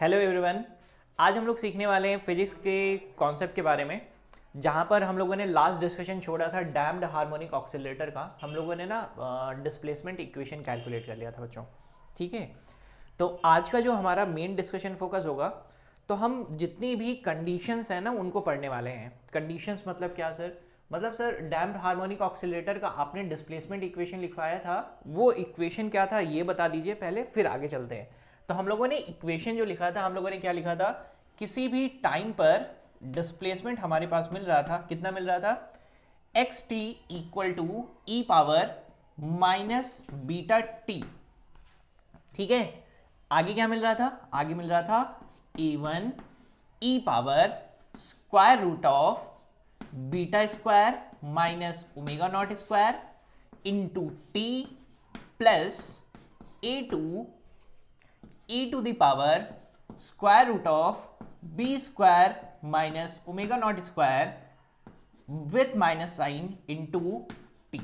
Hello everyone. आज हम लोग सीखने वाले हैं फिजिक्स के कॉन्सेप्ट के बारे में, जहाँ पर हम लोगों ने लास्ट डिस्कशन छोड़ा था डैम्ड हार्मोनिक ऑक्सीलेटर का। हम लोगों ने ना डिस्प्लेसमेंट इक्वेशन कैलकुलेट कर लिया था बच्चों। ठीक है, तो आज का जो हमारा मेन डिस्कशन फोकस होगा, तो हम जितनी भी कंडीशंस हैं ना उनको पढ़ने वाले हैं। कंडीशंस मतलब क्या सर? मतलब सर डैम्ड हार्मोनिक ऑक्सीलेटर का आपने डिस्प्लेसमेंट इक्वेशन लिखवाया था, वो इक्वेशन क्या था ये बता दीजिए पहले, फिर आगे चलते हैं। तो हम लोगों ने इक्वेशन जो लिखा था, हम लोगों ने क्या लिखा था, किसी भी टाइम पर डिस्प्लेसमेंट हमारे पास मिल रहा था, कितना मिल रहा था, x t equal to e power minus beta t. ठीक है, आगे क्या मिल रहा था? आगे मिल रहा था a1 e power square root of beta square minus omega naught square into T plus a2 e to the power square root of b square minus omega naught square with minus sign into T.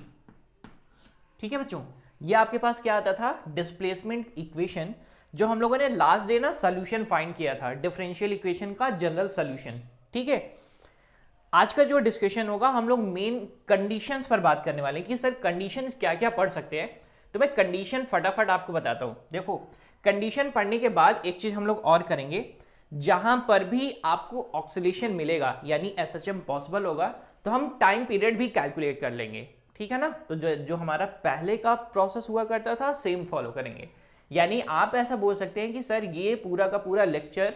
ठीक है बच्चों, ये आपके पास क्या आता था, displacement equation, जो हम लोगों ने लास्ट डे ना सॉल्यूशन फाइंड किया था, डिफरेंशियल इक्वेशन का जनरल सॉल्यूशन। ठीक है, आज का जो डिस्कशन होगा हम लोग मेन कंडीशंस पर बात करने वाले हैं कि सर कंडीशंस क्या क्या पढ़ सकते हैं। तो मैं कंडीशन फटाफट आपको बताता हूं। देखो, कंडीशन पढ़ने के बाद एक चीज हम लोग और करेंगे, जहां पर भी आपको ऑक्सीलेशन मिलेगा यानी एसएचएम पॉसिबल होगा, तो हम टाइम पीरियड भी कैलकुलेट कर लेंगे। ठीक है ना, तो जो हमारा पहले का प्रोसेस हुआ करता था सेम फॉलो करेंगे। यानी आप ऐसा बोल सकते हैं कि सर ये पूरा का पूरा लेक्चर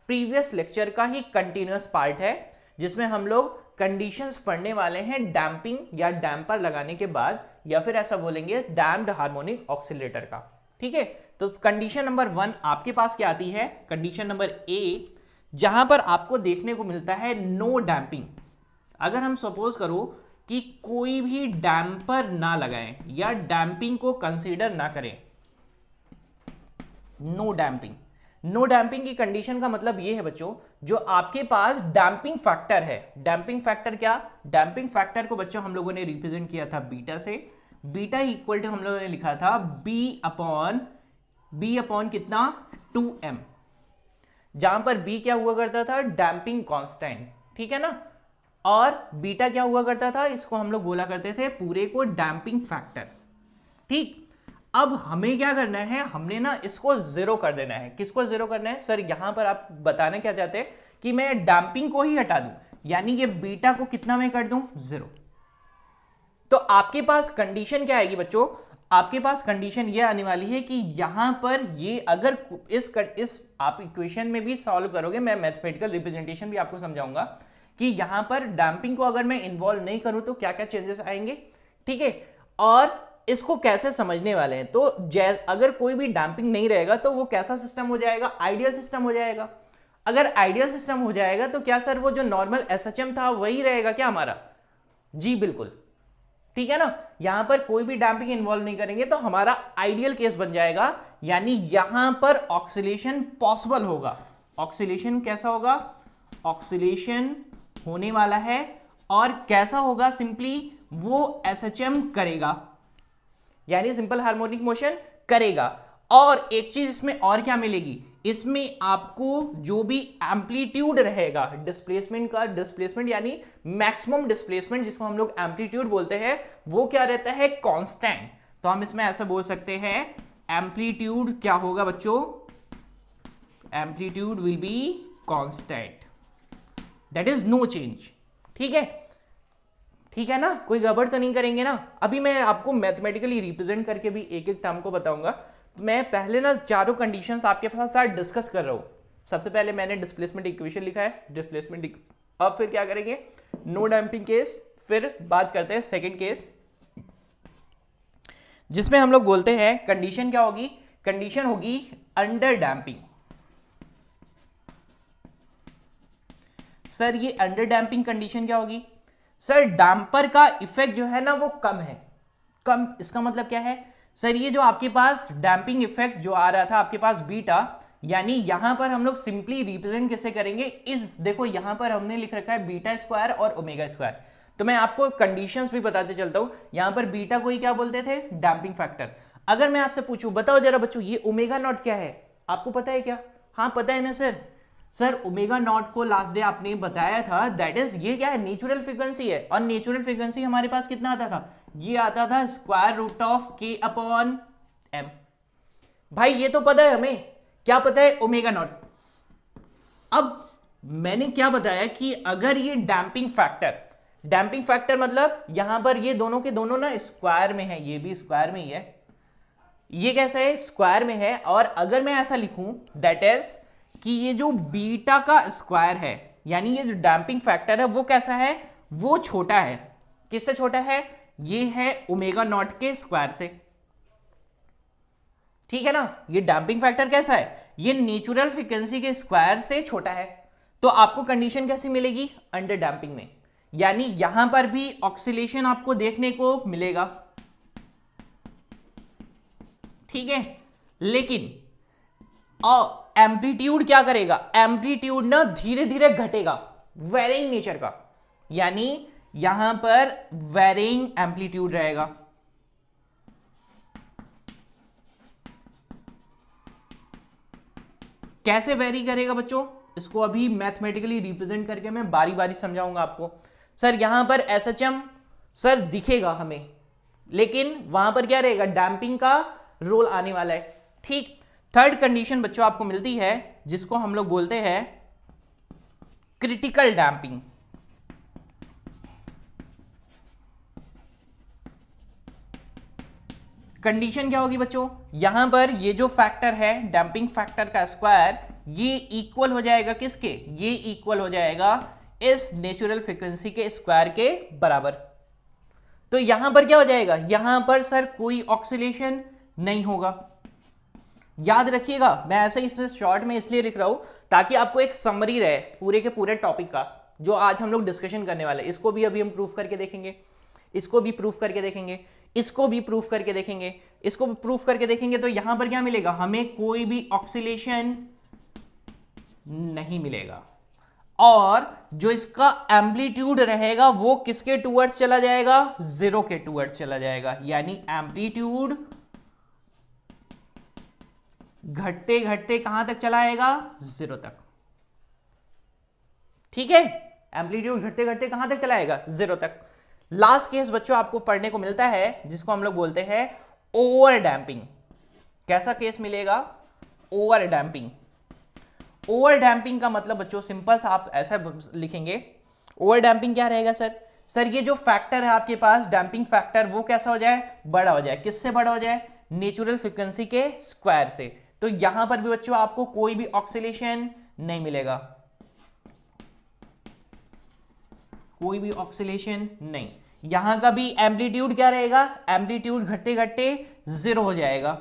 प्रीवियस लेक्चर का ही कंटिन्यूअस पार्ट है, जिसमें हम लोग कंडीशंस पढ़ने वाले हैं डैम्पिंग या डैम्पर लगाने के बाद, या फिर ऐसा बोलेंगे डैम्प्ड हार्मोनिक ऑक्सीलेटर का। ठीक है, तो कंडीशन नंबर 1 आपके पास क्या आती है, कंडीशन नंबर ए, जहां पर आपको देखने को मिलता है नो डैम्पिंग। अगर हम सपोज करो कि कोई भी डैम्पर ना लगाएं या डैम्पिंग को कंसीडर ना करें, नो डैम्पिंग। नो डैम्पिंग की कंडीशन का मतलब ये है बच्चों, जो आपके पास डैम्पिंग फैक्टर है। डैम्पिंग फैक्टर क्या? डैम्पिंग फैक्टर को बच्चों हम लोगों ने रिप्रेजेंट किया था बीटा से। बीटा इक्वल टू हम लोगों ने लिखा था बी अपॉन कितना, 2m, जहां पर बी क्या हुआ करता था, डैम्पिंग कांस्टेंट। ठीक है ना, और बीटा क्या हुआ करता था, इसको हम लोग बोला करते थे पूरे को डैम्पिंग फैक्टर। ठीक, अब हमें क्या करना है, हमने ना इसको जीरो कर देना है। किसको जीरो करना है सर? यहां पर आप बताना क्या चाहते हैं कि मैं डैम्पिंग को ही हटा दूं, यानी ये बीटा को कितना मैं कर दूं, जीरो। तो आपके पास कंडीशन क्या आएगी बच्चों? आपके पास कंडीशन ये आने वाली है कि यहां पर ये अगर इस आप इक्वेशन में भी सॉल्व करोगे, मैं मैथमेटिकल रिप्रेजेंटेशन भी आपको समझाऊंगा कि यहां पर डैम्पिंग को अगर मैं इन्वॉल्व नहीं करूं तो क्या क्या चेंजेस आएंगे। ठीक है, और इसको कैसे समझने वाले हैं, तो अगर कोई भी डैम्पिंग नहीं रहेगा तो वो कैसा सिस्टम हो जाएगा, आइडियल सिस्टम हो जाएगा। अगर आइडियल सिस्टम हो जाएगा तो क्या सर वो जो नॉर्मल एसएचएम था वही रहेगा क्या हमारा? जी बिल्कुल। ठीक है ना, यहां पर कोई भी डैम्पिंग इन्वॉल्व नहीं करेंगे तो हमारा आइडियल केस बन जाएगा, यानी यहां पर ऑक्सीलेशन पॉसिबल होगा। ऑक्सीलेशन कैसा होगा? ऑक्सीलेशन होने वाला है, और कैसा होगा? सिंपली वो एसएचएम करेगा, यानी सिंपल हार्मोनिक मोशन करेगा। और एक चीज इसमें और क्या मिलेगी, इसमें आपको जो भी एम्पलीट्यूड रहेगा डिस्प्लेसमेंट का, डिस्प्लेसमेंट यानी मैक्सिमम डिस्प्लेसमेंट जिसको हम लोग एम्पलीट्यूड बोलते हैं, वो क्या रहता है, कांस्टेंट। तो हम इसमें ऐसा बोल सकते हैं एम्पलीट्यूड क्या होगा बच्चों, amplitude will be constant, that is no change. ठीक है, ठीक है ना, कोई गड़बड़ तो नहीं करेंगे ना। अभी मैं आपको मैथमेटिकली रिप्रेजेंट करके भी एक एक टर्म को बताऊंगा। तो मैं पहले ना चारों कंडीशंस आपके साथ डिस्कस कर रहा हूं। सबसे पहले मैंने डिस्प्लेसमेंट इक्वेशन लिखा है, डिस्प्लेसमेंट। अब फिर क्या करेंगे, नो डैम्पिंग केस, फिर बात करते हैं सेकंड केस, जिसमें हम लोग बोलते हैं कंडीशन क्या होगी, कंडीशन होगी अंडर डैम्पिंग। सर ये अंडर डैम्पिंग कंडीशन क्या होगी? सर डैम्पर का इफेक्ट जो है ना वो कम है। कम, इसका मतलब क्या है सर, ये जो आपके पास डैम्पिंग इफेक्ट जो आ रहा था आपके पास बीटा, यानी यहां पर हम लोग सिंपली रिप्रेजेंट कैसे करेंगे, इस देखो यहां पर हमने लिख रखा है बीटा स्क्वायर और ओमेगा स्क्वायर। तो मैं आपको कंडीशंस भी बताते चलता हूं। यहां पर बीटा को ही क्या बोलते थे, डैम्पिंग फैक्टर। अगर मैं आपसे पूछूं, बताओ जरा बच्चों ये ओमेगा नॉट क्या है, आपको पता है क्या? हाँ पता है ना सर। सर ओमेगा नॉट को लास्ट डे आपने बताया था, दैट इज ये क्या है, नेचुरल फ्रीक्वेंसी है। और नेचुरल फ्रीक्वेंसी हमारे पास कितना आता था, ये आता था स्क्वायर रूट ऑफ के अपॉन एम। भाई ये तो पता है हमें, क्या पता है, ओमेगा नॉट। अब मैंने क्या बताया कि अगर ये डैम्पिंग फैक्टर मतलब यहां पर ये दोनों के दोनों ना स्क्वायर में है, ये भी स्क्वायर में ही है, ये कैसा है, स्क्वायर में है। और अगर मैं ऐसा लिखूं दैट इज कि ये जो बीटा का स्क्वायर है, यानी ये जो डैम्पिंग फैक्टर है वो कैसा है, वो छोटा है। किससे छोटा है, ये है ओमेगा नॉट के स्क्वायर से। ठीक है ना, ये डैम्पिंग फैक्टर कैसा है, ये नेचुरल फ्रीक्वेंसी के स्क्वायर से छोटा है। तो आपको कंडीशन कैसी मिलेगी, अंडर डैम्पिंग में, यानी यहां पर भी ऑक्सीलेशन आपको देखने को मिलेगा। ठीक है, लेकिन एम्पलीट्यूड क्या करेगा, एम्पलीट्यूड ना धीरे धीरे घटेगा, वेरिंग नेचर का, यानी यहां पर वेरिंग एम्पलीट्यूड रहेगा। कैसे वेरी करेगा बच्चों, इसको अभी मैथमेटिकली रिप्रेजेंट करके मैं बारी बारी समझाऊंगा आपको। सर यहां पर एसएचएम सर दिखेगा हमें, लेकिन वहां पर क्या रहेगा, डैम्पिंग का रोल आने वाला है। ठीक, थर्ड कंडीशन बच्चों आपको मिलती है जिसको हम लोग बोलते हैं क्रिटिकल डैम्पिंग। कंडीशन क्या होगी बच्चों, यहां पर ये जो फैक्टर है डैम्पिंग फैक्टर का स्क्वायर, ये इक्वल हो जाएगा किसके, ये इक्वल हो जाएगा इस नेचुरल फ्रीक्वेंसी के स्क्वायर के बराबर। तो यहां पर क्या हो जाएगा, यहां पर सर कोई ऑक्सीलेशन नहीं होगा। याद रखिएगा, मैं ऐसे ही शॉर्ट में इसलिए लिख रहा हूं ताकि आपको एक समरी रहे पूरे के पूरे टॉपिक का जो आज हम लोग डिस्कशन करने वाले। इसको भी अभी हम प्रूफ करके देखेंगे, इसको भी प्रूफ करके देखेंगे, इसको भी प्रूफ करके देखेंगे, इसको भी प्रूफ करके देखेंगे। तो यहां पर क्या मिलेगा, हमें कोई भी ऑक्सीलेशन नहीं मिलेगा। और जो इसका एम्पलीट्यूड रहेगा वो किसके टूवर्ड्स चला जाएगा, जीरो के टूवर्ड्स चला जाएगा। यानी एम्पलीट्यूड घटते घटते कहां तक चला आएगा, जीरो तक। ठीक है, एम्पलीट्यूड घटते घटते कहां तक चला आएगा, जीरो तक। लास्ट केस बच्चों आपको पढ़ने को मिलता है जिसको हम लोग बोलते हैं ओवर डैम्पिंग। कैसा केस मिलेगा, ओवर डैम्पिंग। ओवर डैम्पिंग का मतलब बच्चों सिंपल सा आप ऐसा लिखेंगे, ओवर डैम्पिंग क्या रहेगा सर ये जो फैक्टर है आपके पास डैम्पिंग फैक्टर, वो कैसा हो जाए, बड़ा हो जाए। किससे बड़ा हो जाए, नेचुरल फ्रीक्वेंसी के स्क्वायर से। तो यहां पर भी बच्चों आपको कोई भी ऑक्सीलेशन नहीं मिलेगा, कोई भी ऑक्सीलेशन नहीं। यहां का भी एम्पलीट्यूड क्या रहेगा, एम्पलीट्यूड घटते घटते जीरो हो जाएगा।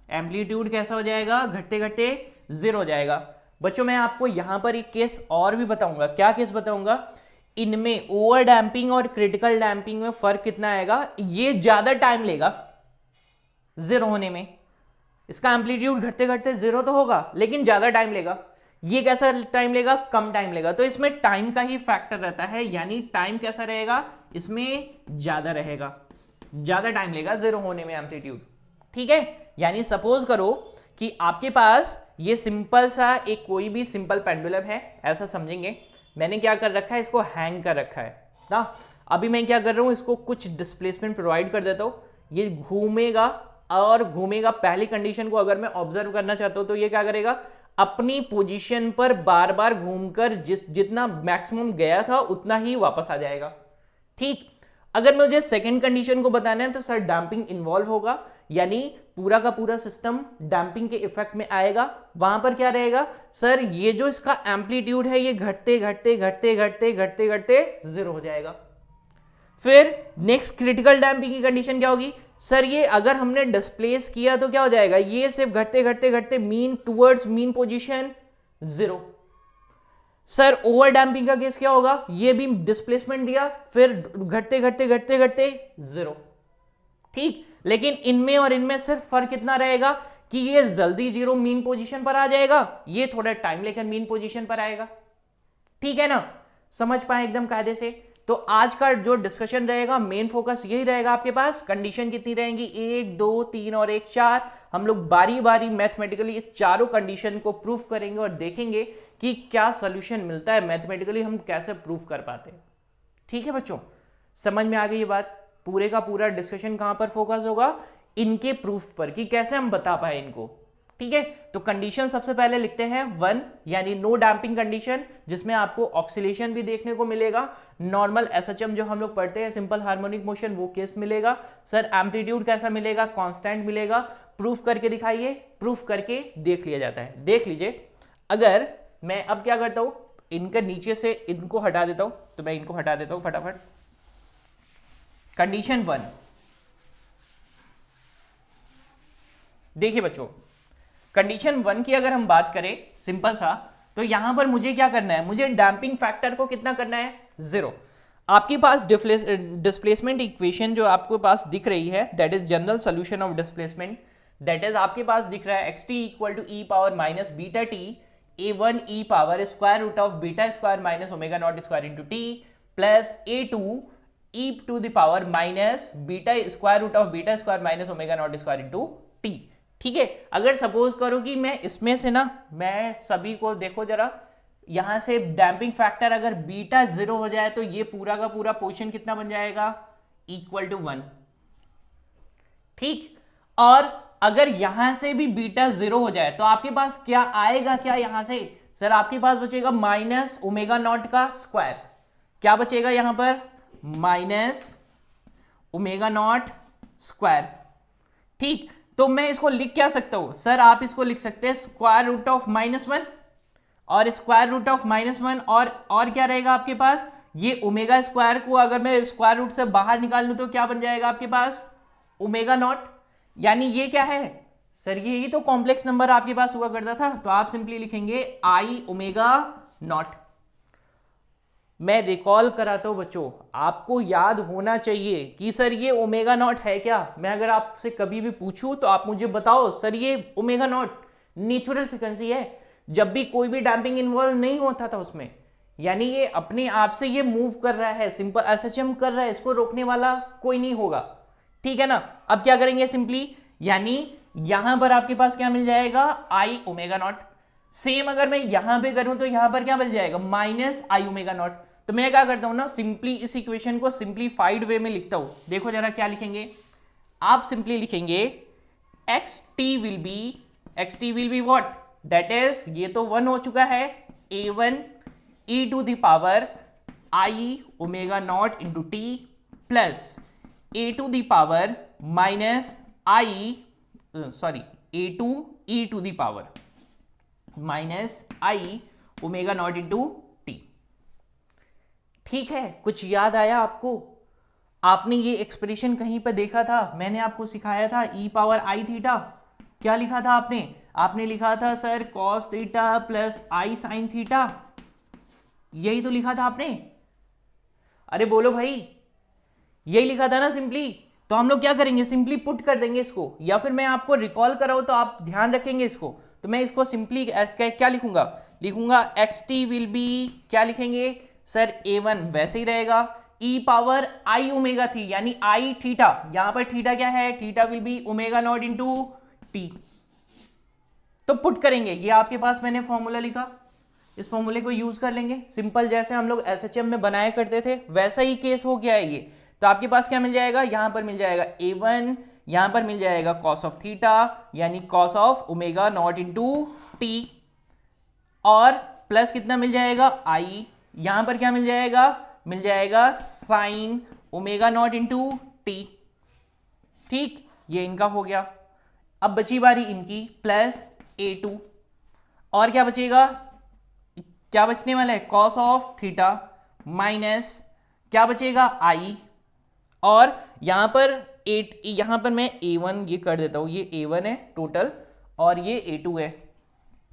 एम्पलीट्यूड कैसा हो जाएगा, घटते घटते जीरो हो जाएगा। बच्चों मैं आपको यहां पर एक केस और भी बताऊंगा। क्या केस बताऊंगा, इनमें ओवर डैम्पिंग और क्रिटिकल डैम्पिंग में फर्क कितना आएगा, ये ज्यादा टाइम लेगा जीरो होने में। इसका एम्पलीट्यूड घटते घटते जीरो तो होगा लेकिन ज्यादा टाइम लेगा। ये कैसा टाइम लेगा, कम टाइम लेगा। तो इसमें टाइम का ही फैक्टर रहता है, यानी टाइम कैसा रहेगा, इसमें ज्यादा रहेगा, ज्यादा टाइम लेगा जीरो होने में एम्पलीट्यूड। ठीक है, यानी सपोज करो कि आपके पास ये सिंपल सा एक कोई भी सिंपल पेंडुलम है, ऐसा समझेंगे। मैंने क्या कर रखा है, इसको हैंग कर रखा है ना। अभी मैं क्या कर रहा हूं, इसको कुछ डिस्प्लेसमेंट प्रोवाइड कर देता हूं, ये घूमेगा और घूमेगा। पहली कंडीशन को अगर मैं ऑब्जर्व करना चाहता हूं तो ये क्या करेगा, अपनी पोजीशन पर बार बार घूमकर जितना मैक्सिमम गया था उतना ही वापस आ जाएगा। ठीक, अगर मुझे सेकंड कंडीशन को बताना है तो सर डैम्पिंग इन्वॉल्व होगा, यानी पूरा का पूरा सिस्टम डैम्पिंग के इफेक्ट में आएगा। वहां पर क्या रहेगा सर, ये जो इसका एम्पलीट्यूड है ये घटते घटते घटते घटते घटते घटते जीरो हो जाएगा। फिर नेक्स्ट क्रिटिकल डैम्पिंग की कंडीशन क्या होगी, सर ये अगर हमने डिस्प्लेस किया तो क्या हो जाएगा, ये सिर्फ घटते घटते घटते mean towards mean position zero. Sir over damping का केस क्या होगा, ये भी डिस्प्लेसमेंट दिया फिर घटते घटते घटते घटते जीरो। ठीक, लेकिन इनमें और इनमें सिर्फ फर्क कितना रहेगा कि ये जल्दी जीरो मीन पोजीशन पर आ जाएगा, ये थोड़ा टाइम लेकर मीन पोजीशन पर आएगा। ठीक है ना, समझ पाए एकदम कायदे से। तो आज का जो डिस्कशन रहेगा मेन फोकस यही रहेगा आपके पास। कंडीशन कितनी रहेंगी, 1 2 3 और 1 4। हम लोग बारी बारी मैथमेटिकली इस चारों कंडीशन को प्रूफ करेंगे और देखेंगे कि क्या सोल्यूशन मिलता है, मैथमेटिकली हम कैसे प्रूफ कर पाते हैं। ठीक है बच्चों, समझ में आ गई ये बात। पूरे का पूरा डिस्कशन कहां पर फोकस होगा, इनके प्रूफ पर, कि कैसे हम बता पाए इनको। ठीक है, तो कंडीशन सबसे पहले लिखते हैं 1, यानी नो डैम्पिंग कंडीशन, जिसमें आपको ऑक्सीलेशन भी देखने को मिलेगा। नॉर्मल एसएचएम जो हम लोग पढ़ते हैं, सिंपल हार्मोनिक मोशन, वो केस मिलेगा। सर एम्पलीट्यूड कैसा मिलेगा, कांस्टेंट मिलेगा। प्रूफ करके दिखाइए, प्रूफ करके देख लिया जाता है। देख लीजिए, अगर मैं अब क्या करता हूं, इनके नीचे से इनको हटा देता हूं, तो मैं इनको हटा देता हूं फटाफट। कंडीशन 1, देखिए बच्चों, कंडीशन 1 की अगर हम बात करें सिंपल सा, तो यहां पर मुझे क्या करना है, मुझे डैम्पिंग फैक्टर को कितना करना है, 0। आपके पास डिस्प्लेसमेंट इक्वेशन जो आपके पास दिख रही है, that is general solution of displacement, that is आपके पास दिख रहा है xt equal to e power minus beta T a1 e power square root of beta square minus omega naught square into T plus a2 e to the power minus beta square root of beta square minus omega naught square into T. ठीक है, अगर suppose करो कि मैं इसमें से ना, मैं सभी को देखो जरा, यहां से डैम्पिंग फैक्टर अगर बीटा 0 हो जाए तो ये पूरा का पूरा पोर्शन कितना बन जाएगा, इक्वल टू 1। ठीक, और अगर यहां से भी बीटा 0 हो जाए तो आपके पास क्या आएगा, क्या यहां से, सर आपके पास बचेगा माइनस ओमेगा नॉट का स्क्वायर। क्या बचेगा यहां पर, माइनस ओमेगा नॉट स्क्वायर। ठीक, तो मैं इसको लिख क्या सकता हूं, सर आप इसको लिख सकते हैं स्क्वायर रूट ऑफ -1 और स्क्वायर रूट ऑफ -1, और क्या रहेगा आपके पास, ये ओमेगा स्क्वायर को अगर मैं स्क्वायर रूट से बाहर निकाल लूं तो क्या बन जाएगा आपके पास, ओमेगा नॉट। यानी ये क्या है सर, ये तो कॉम्प्लेक्स नंबर आपके पास हुआ करता था, तो आप सिंपली लिखेंगे आई ओमेगा नॉट। मैं रिकॉल कराता हूं बच्चों, आपको याद होना चाहिए कि सर ये ओमेगा नॉट है क्या। मैं अगर आपसे कभी भी पूछूं तो आप मुझे बताओ सर ये ओमेगा नॉट नेचुरल फ्रीक्वेंसी है, जब भी कोई भी डैम्पिंग इन्वॉल्व नहीं होता था उसमें, यानी ये अपने आप से ये मूव कर रहा है, सिंपल एसएचएम कर रहा है, इसको रोकने वाला कोई नहीं होगा। ठीक है ना, अब क्या करेंगे सिंपली, यानी यहां पर आपके पास क्या मिल जाएगा, आई ओमेगा नॉट। सेम अगर मैं यहां पे करूं तो यहां पर क्या मिल जाएगा, माइनस आई ओमेगा नॉट। तो मैं क्या करता हूं ना, सिंपली इस इक्वेशन को सिंप्लीफाइड वे में लिखता हूं। देखो जरा क्या लिखेंगे आप, सिंपली लिखेंगे xt will be what, that is, ये तो 1 हो चुका है, a1 e to the power i omega naught into T plus a to the power minus i, sorry a2 e to the power minus i omega naught into T. ठीक है, कुछ याद आया आपको, आपने ये एक्सप्रेशन कहीं पर देखा था, मैंने आपको सिखाया था e पावर आई थीटा, क्या लिखा था आपने लिखा था सर cos थीटा प्लस आई साइन थीटा, यही तो लिखा था आपने, अरे बोलो भाई, यही लिखा था ना सिंपली। तो हम लोग क्या करेंगे, सिंपली पुट कर देंगे इसको, या फिर मैं आपको रिकॉल कराऊं तो आप ध्यान रखेंगे इसको। तो मैं इसको सिंपली क्या लिखूंगा xt विल बी, क्या लिखेंगे सर, a1 वैसे ही रहेगा, e पावर आई ओमेगा थी, यानी आई थीटा, यहां पर थीटा क्या है, theta will be omega naught into T. तो पुट करेंगे, ये आपके पास मैंने फॉर्मूला लिखा, इस फॉर्मूले को यूज कर लेंगे, सिंपल जैसे हम लोग एसएचएम में बनाया करते थे वैसा ही केस हो गया है ये। तो आपके पास क्या मिल जाएगा, यहां पर मिल जाएगा a1, यहां पर मिल जाएगा cos ऑफ थीटा यानी cos of omega naught into T, और प्लस कितना मिल जाएगा i, यहां पर क्या मिल जाएगा sine omega naught into T. ठीक, ये इनका हो गया। अब बची बारी इनकी, प्लस a2, और क्या बचेगा, क्या बचने वाला है, cos ऑफ थीटा माइनस क्या बचेगा i, और यहां पर यहां पर मैं a1 ये कर देता हूं, ये a1 है टोटल और ये a2 है,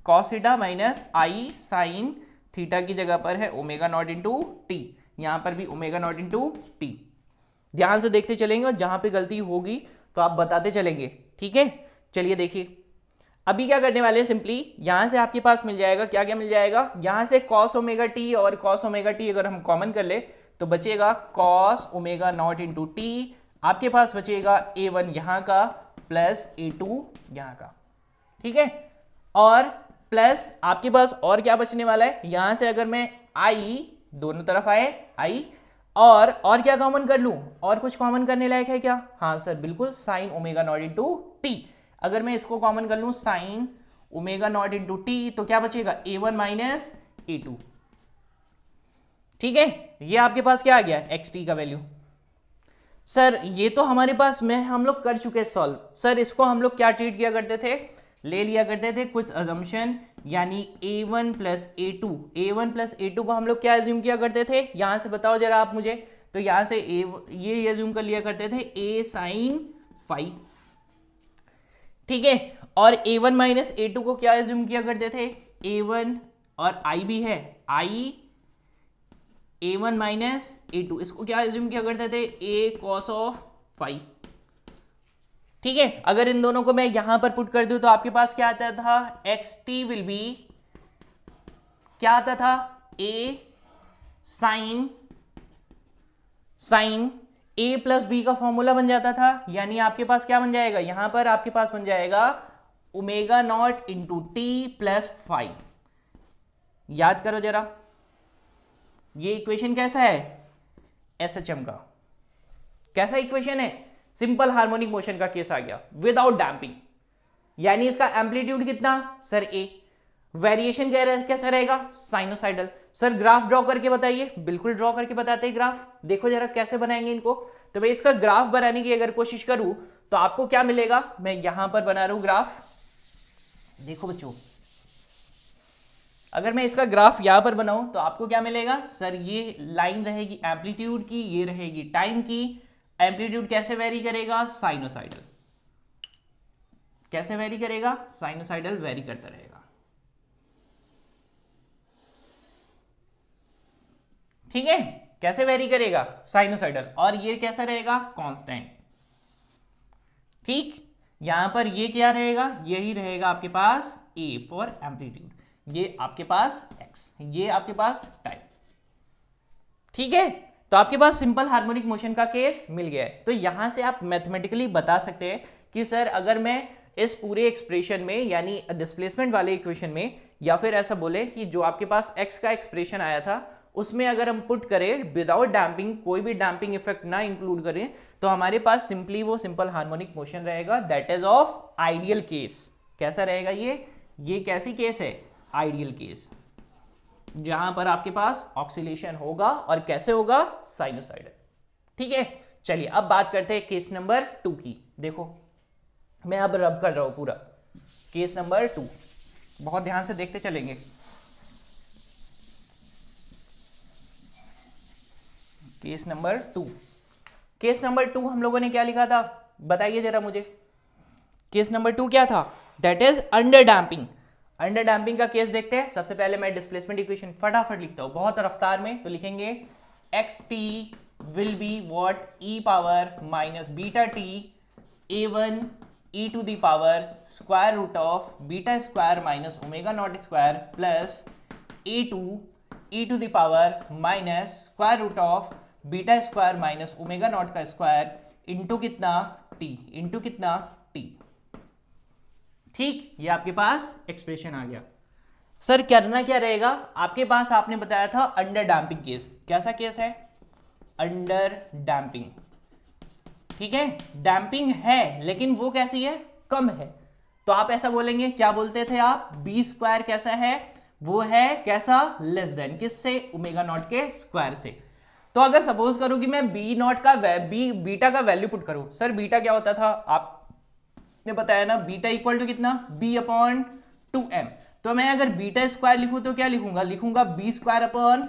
cos थीटा माइनस आई साइन थीटा की जगह पर है ओमेगा नॉट इंटू टी, यहां पर भी ओमेगा नॉट इंटू टी। ध्यान से देखते चलेंगे और जहां पे गलती होगी तो आप बताते चलेंगे। ठीक है, चलिए देखिए अभी क्या करने वाले हैं, सिंपली यहां से आपके पास मिल जाएगा, क्या क्या मिल जाएगा, यहां से cos ओमेगा टी और cos ओमेगा टी अगर हम कॉमन कर ले तो बचेगा cos omega naught into T, आपके पास बचेगा a1 यहां का प्लस a2 यहां का, ठीक है। और प्लस आपके पास और क्या बचने वाला है, यहां से अगर मैं i दोनों तरफ आए i और क्या कॉमन कर लूं, और कुछ कॉमन करने लायक है क्या, हाँ सर बिल्कुल, sine omega naught into T. अगर मैं इसको कॉमन कर लूं sine omega naught into T तो क्या बचेगा a1 माइनस a2, ठीक है। ये आपके पास क्या आ गया एक्स टी का वैल्यू। सर ये तो हमारे पास में हम लोग कर चुके सॉल्व। सर इसको हम लोग क्या ट्रीट किया करते थे, ले लिया करते थे कुछ अजम्पशन, यानी a1 plus a2, a1 plus a2 को हम लोग क्या एज्यूम किया करते थे, यहां से बताओ जरा आप मुझे, तो यहां से ये एज्यूम कर लिया करते थे a साइन फाई, ठीक है। और a1 माइनस a2 को क्या एज्यूम किया करते थे, a1 और i भी है i a1 माइनस a2, इसको क्या एज्यूम किया करते थे a cos ऑफ फाई, ठीक है। अगर इन दोनों को मैं यहां पर पुट कर दूं तो आपके पास क्या आता था, एक्स टी विल बी क्या आता था, a sine a plus b का फॉर्मूला बन जाता था, यानी आपके पास क्या बन जाएगा, यहां पर आपके पास बन जाएगा omega naught into T plus five. याद करो जरा, ये इक्वेशन कैसा है, एसएचएम का कैसा इक्वेशन है, सिंपल हार्मोनिक मोशन का केस आ गया विदाउट डैम्पिंग, यानी इसका एम्पलीट्यूड कितना सर ए, वेरिएशन कैसा रहेगा साइनोसाइडल। सर ग्राफ ड्रॉ करके बताइए, बिल्कुल ड्रॉ करके बताते हैं ग्राफ, देखो जरा कैसे बनाएंगे इनको। तो मैं इसका ग्राफ बनाने की अगर कोशिश करूं तो आपको क्या मिलेगा, मैं यहां पर बना रहा हूं ग्राफ, देखो बच्चों अगर मैं इसका ग्राफ यहां पर बनाऊं तो आपको क्या मिलेगा, सर ये लाइन रहेगी एम्पलीट्यूड की, ये रहेगी टाइम की। एम्पलीट्यूड कैसे वेरी करेगा, साइनोसाइडल, कैसे वेरी करेगा, साइनोसाइडल वेरी करता रहेगा, ठीक है। कैसे वेरी करेगा, साइनोसाइडल, और ये कैसा रहेगा, कांस्टेंट, ठीक। यहां पर ये क्या रहेगा, यही रहेगा आपके पास a फॉर एम्पलीट्यूड, ये आपके पास x, ये आपके पास टाइम, ठीक है। तो आपके पास सिंपल हार्मोनिक मोशन का केस मिल गया है। तो यहां से आप मैथमेटिकली बता सकते हैं कि सर अगर मैं इस पूरे एक्सप्रेशन में यानी डिस्प्लेसमेंट वाले इक्वेशन में, या फिर ऐसा बोले कि जो आपके पास x का एक्सप्रेशन आया था उसमें अगर हम पुट करें विदाउट डैम्पिंग, कोई भी डैम्पिंग इफेक्ट ना इंक्लूड करें, तो हमारे पास सिंपली वो सिंपल हार्मोनिक मोशन रहेगा, that is of ideal case. कैसा रहेगा ये कैसी केस है, आइडियल केस, जहां पर आपके पास ऑक्सीलेशन होगा, और कैसे होगा, साइनोसाइडल, ठीक है। चलिए अब बात करते हैं केस नंबर 2 की। देखो मैं अब रब कर रहा हूं पूरा केस नंबर 2, बहुत ध्यान से देखते चलेंगे। केस नंबर 2, केस नंबर 2 हम लोगों ने क्या लिखा था, बताइए जरा मुझे। केस नंबर 2 क्या था, that is under damping. Under damping का केस देखते हैं। सबसे पहले मैं डिस्प्लेसमेंट इक्वेशन फटाफट लिखता हूं बहुत रफ्तार में, तो लिखेंगे x T will be what, e power minus beta T a1 e to the power square root of beta square minus omega naught square plus a2 e to the power minus square root of beta square minus omega not का square into कितना t, into कितना T, ठीक। ये आपके पास expression आ गया। Sir करना क्या रहेगा, आपके पास आपने बताया था अंडर डैम्पिंग केस, कैसा केस है, अंडर डैम्पिंग, ठीक है। डैम्पिंग है लेकिन वो कैसी है, कम है, तो आप ऐसा बोलेंगे, क्या बोलते थे आप, बी स्क्वायर कैसा है, वो है कैसा, लेस देन किससे, ओमेगा नॉट के स्क्वायर से। तो अगर सपोज करूं कि मैं बी नॉट का बीटा का वैल्यू पुट करूं, सर बीटा क्या होता था आपने बताया ना, बीटा इक्वल टू कितना, बी अपॉन 2m। तो मैं अगर बीटा स्क्वायर लिखूं तो क्या लिखूंगा, लिखूंगा बी स्क्वायर अपॉन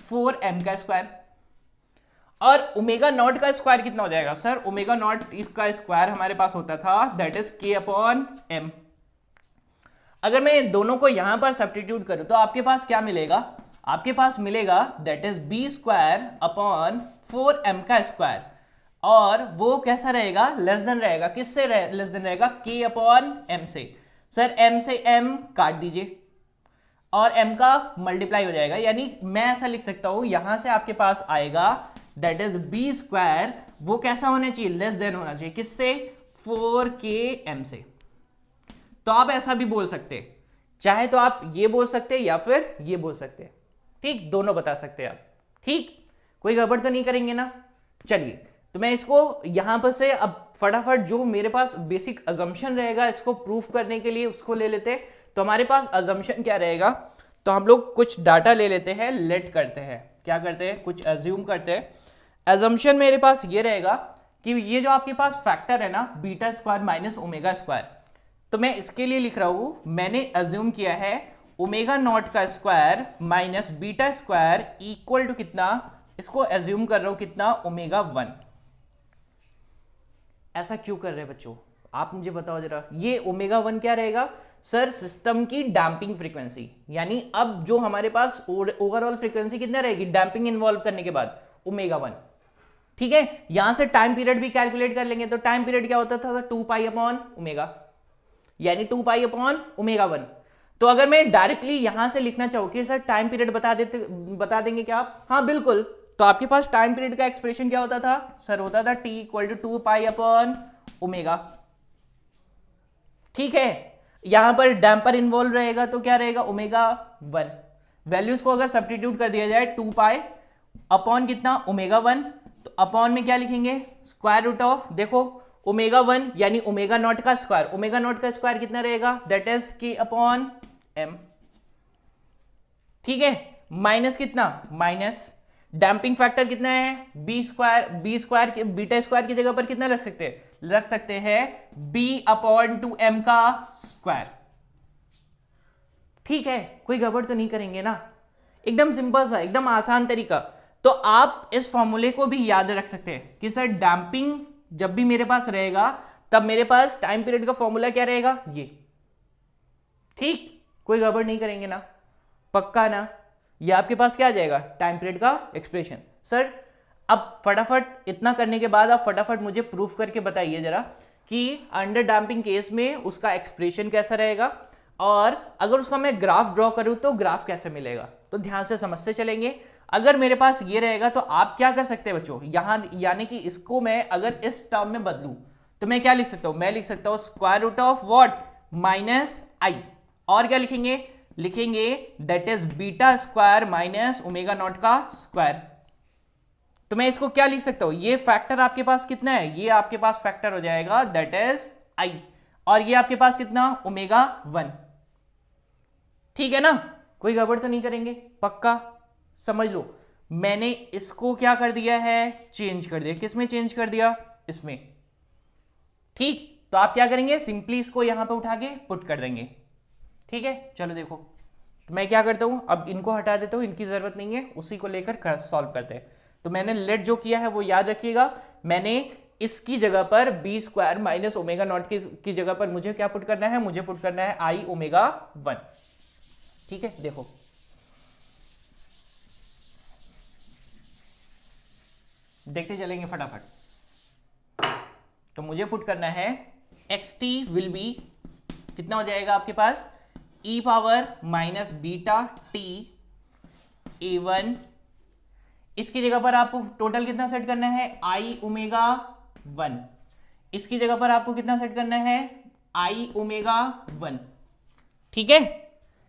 4m का स्क्वायर। और ओमेगा नॉट का स्क्वायर कितना हो जाएगा, सर ओमेगा नॉट इसका स्क्वायर हमारे पास होता था that is k upon m। अगर मैं दोनों को यहां पर सब्स्टिट्यूट करूं तो आपके पास क्या मिलेगा, आपके पास मिलेगा that is b square upon 4m का स्क्वायर, और वो कैसा रहेगा, लेस देन रहेगा, किससे लेस देन रहेगा, k अपॉन m से। सर m से m काट दीजिए, और m का मल्टीप्लाई हो जाएगा, यानी मैं ऐसा लिख सकता हूं यहां से आपके पास आएगा दैट इज बी स्क्वायर, वो कैसा होना चाहिए, लेस देन होना चाहिए किससे, 4km से। तो आप ऐसा भी बोल सकते, चाहे तो आप ये बोल सकते या फिर ये बोल सकते, ठीक, दोनों बता सकते आप, ठीक, कोई गड़बड़ तो नहीं करेंगे ना। चलिए, तो मैं इसको यहां पर से अब फटाफट जो मेरे पास बेसिक अजम्पशन रहेगा इसको प्रूफ करने के लिए उसको ले लेते। तो हमारे पास अजम्पशन क्या रहेगा, तो हम लोग कुछ डाटा ले लेते हैं, लेट करते हैं, क्या करते हैं, कुछ एज्यूम करते हैं। एजम्पशन मेरे पास ये रहेगा कि ये जो आपके पास फैक्टर है ना beta square minus omega square, तो मैं इसके लिए लिख रहा हूं, मैंने एज्यूम किया है ओमेगा नॉट का square minus beta square equal to कितना, इसको एज्यूम कर रहा हूं कितना, ओमेगा 1। ऐसा क्यों कर रहे हैं बच्चों, आप मुझे बताओ जरा। ये ओमेगा 1 क्या रहेगा सर, सिस्टम की डैम्पिंग फ्रीक्वेंसी, यानी अब जो हमारे पास ओवरऑल फ्रीक्वेंसी कितना रहेगी डैम्पिंग इन्वॉल्व करने के बाद, ओमेगा 1, ठीक है। यहां से टाइम पीरियड भी कैलकुलेट कर लेंगे, तो टाइम पीरियड क्या होता था, 2 पाई अपॉन ओमेगा, यानी 2 पाई अपॉन ओमेगा 1। तो अगर मैं डायरेक्टली यहां से लिखना चाहूँ कि सर टाइम पीरियड बता देंगे क्या आप, हाँ बिल्कुल। तो आपके पास टाइम पीरियड का एक्सप्रेशन क्या होता था सर, होता था t equal to 2 pi upon omega, ठीक है। यहां पर डैम्पर इन्वॉल्व रहेगा तो क्या रहेगा, ओमेगा 1। वैल्यूज को अगर सब्स्टिट्यूट कर दिया जाए 2 पाई अपॉन कितना, ओमेगा 1, तो अपॉन में क्या लिखेंगे, स्क्वायर रूट ऑफ, देखो ओमेगा 1 यानी ओमेगा नॉट का स्क्वायर, ओमेगा नॉट का स्क्वायर कितना रहेगा, that is k upon m, ठीक है, माइनस कितना, माइनस डैम्पिंग फैक्टर कितना है, बी स्क्वायर बीटा स्क्वायर की जगह पर कितना रख सकते हैं b अपॉन 2m का स्क्वायर, ठीक है, कोई गड़बड़ तो नहीं करेंगे ना, एकदम सिंपल सा, एकदम आसान तरीका। तो आप इस फॉर्मूले को भी याद रख सकते हैं कि सर डैम्पिंग जब भी मेरे पास रहेगा तब मेरे पास टाइम पीरियड का फॉर्मूला क्या रहेगा, ये, ठीक, कोई गड़बड़ नहीं करेंगे ना, पक्का ना। ये आपके पास क्या आ जाएगा, टाइम पीरियड का एक्सप्रेशन। सर अब फटाफट इतना करने के बाद आप फटाफट मुझे प्रूफ करके बताइए जरा कि अंडर डैम्पिंग केस में उसका एक्सप्रेशन कैसा रहेगा, और अगर उसका मैं ग्राफ ड्रॉ करूं तो ग्राफ कैसे मिलेगा। तो ध्यान से समझते चलेंगे। अगर मेरे पास ये रहेगा तो आप क्या कर सकते हैं बच्चों, यहां यानी कि इसको मैं अगर इस टर्म में बदलूं तो मैं क्या लिख सकता हूं, मैं लिख सकता हूं square root of what, minus I, और क्या लिखेंगे that is beta square minus omega not का स्क्वायर। तो मैं इसको क्या लिख सकता हूं, ये फैक्टर आपके पास कितना है, ये आपके पास फैक्टर हो जाएगा दैट इज आई, और ये आपके पास कितना, ओमेगा 1, ठीक है ना, कोई गड़बड़ तो नहीं करेंगे, पक्का समझ लो। मैंने इसको क्या कर दिया है, चेंज कर दिया, किसमें चेंज कर दिया, इसमें, ठीक। तो आप क्या करेंगे, सिंपली इसको यहां पे उठा के पुट कर देंगे, ठीक है। चलो देखो, तो मैं क्या करता हूं, अब इनको हटा देता हूं, इनकी जरूरत नहीं है, उसी को लेकर सॉल्व करते हैं। तो मैंने लेट जो किया है वो याद रखिएगा, मैंने इसकी जगह पर b square minus omega naught की जगह पर मुझे क्या पुट करना है, मुझे पुट करना है आई ओमेगा 1, ठीक है। देखो देखते चलेंगे फटाफट। तो मुझे पुट करना है एक्स टी विल बी कितना हो जाएगा आपके पास, e power minus beta T A1, इसकी जगह पर आपको टोटल कितना सेट करना है, आई ओमेगा 1, इसकी जगह पर आपको कितना सेट करना है, आई ओमेगा 1, ठीक है।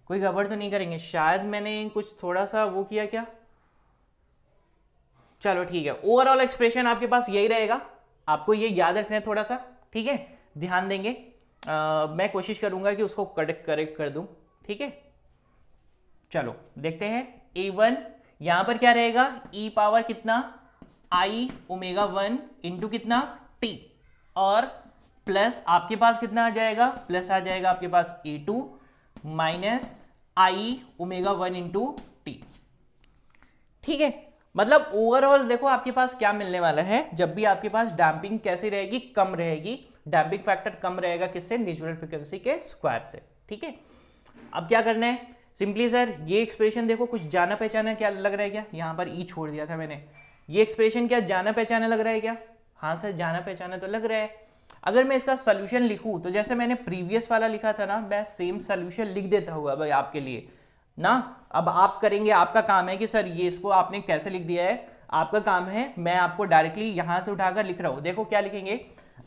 कोई गड़बड़ तो नहीं करेंगे, शायद मैंने कुछ थोड़ा सा वो किया क्या, चलो ठीक है। ओवरऑल एक्सप्रेशन आपके पास यही रहेगा, आपको ये याद रखना है थोड़ा सा, ठीक है, ध्यान देंगे। मैं कोशिश करूंगा कि उसको करेक्ट कर दूं, ठीक है। चलो देखते हैं, A1 यहां पर क्या रहेगा, ई पावर कितना, आई ओमेगा 1 इंटू कितना टी, और प्लस आपके पास कितना आ जाएगा, प्लस आ जाएगा आपके पास A2 minus i omega 1 into T, ठीक है। मतलब ओवरऑल देखो आपके पास क्या मिलने वाला है, जब भी आपके पास डैम्पिंग कैसी रहेगी, कम रहेगी, डैम्पिंग फैक्टर कम रहेगा, किससे, नेचुरल फ्रीक्वेंसी के स्क्वायर से, ठीक है। अब क्या करना है, सिंपली सर ये एक्सप्रेशन देखो कुछ जाना पहचाना क्या लग रहा है क्या, यहां पर ई छोड़ दिया था मैंने, ये एक्सप्रेशन क्या जाना पहचाना लग रहा है क्या, हाँ सर जाना पहचाना तो लग रहा है। अगर मैं इसका सोल्यूशन लिखूं तो जैसे मैंने प्रीवियस वाला लिखा था ना, मैं सेम सोल्यूशन लिख देता हुआ भाई आपके लिए, ना। अब आप करेंगे, आपका काम है कि सर ये इसको आपने कैसे लिख दिया है, आपका काम है, मैं आपको डायरेक्टली यहां से उठाकर लिख रहा हूं। देखो क्या लिखेंगे,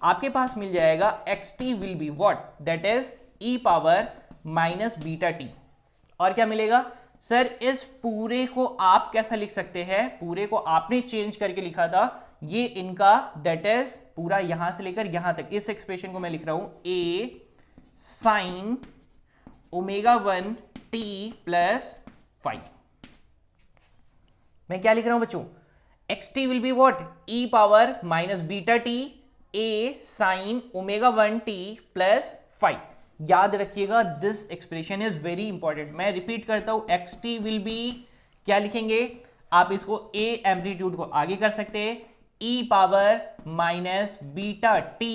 आपके पास मिल जाएगा xt will be what, that is e power minus beta t. और क्या मिलेगा सर, इस पूरे को आप कैसा लिख सकते हैं, पूरे को आपने चेंज करके लिखा था, ये इनका दैट इज पूरा यहां से लेकर यहां तक, इस एक्सप्रेशन को मैं लिख रहा हूं a sign omega 1 t plus 5। मैं क्या लिख रहा हूं बच्चों, xt will be what, e power minus beta T a sign omega 1 t plus 5। याद रखिएगा this expression is very important. मैं रिपीट करता हूं, xt विल बी क्या लिखेंगे, आप इसको a एम्पलीट्यूड को आगे कर सकते हैं, e power minus beta t,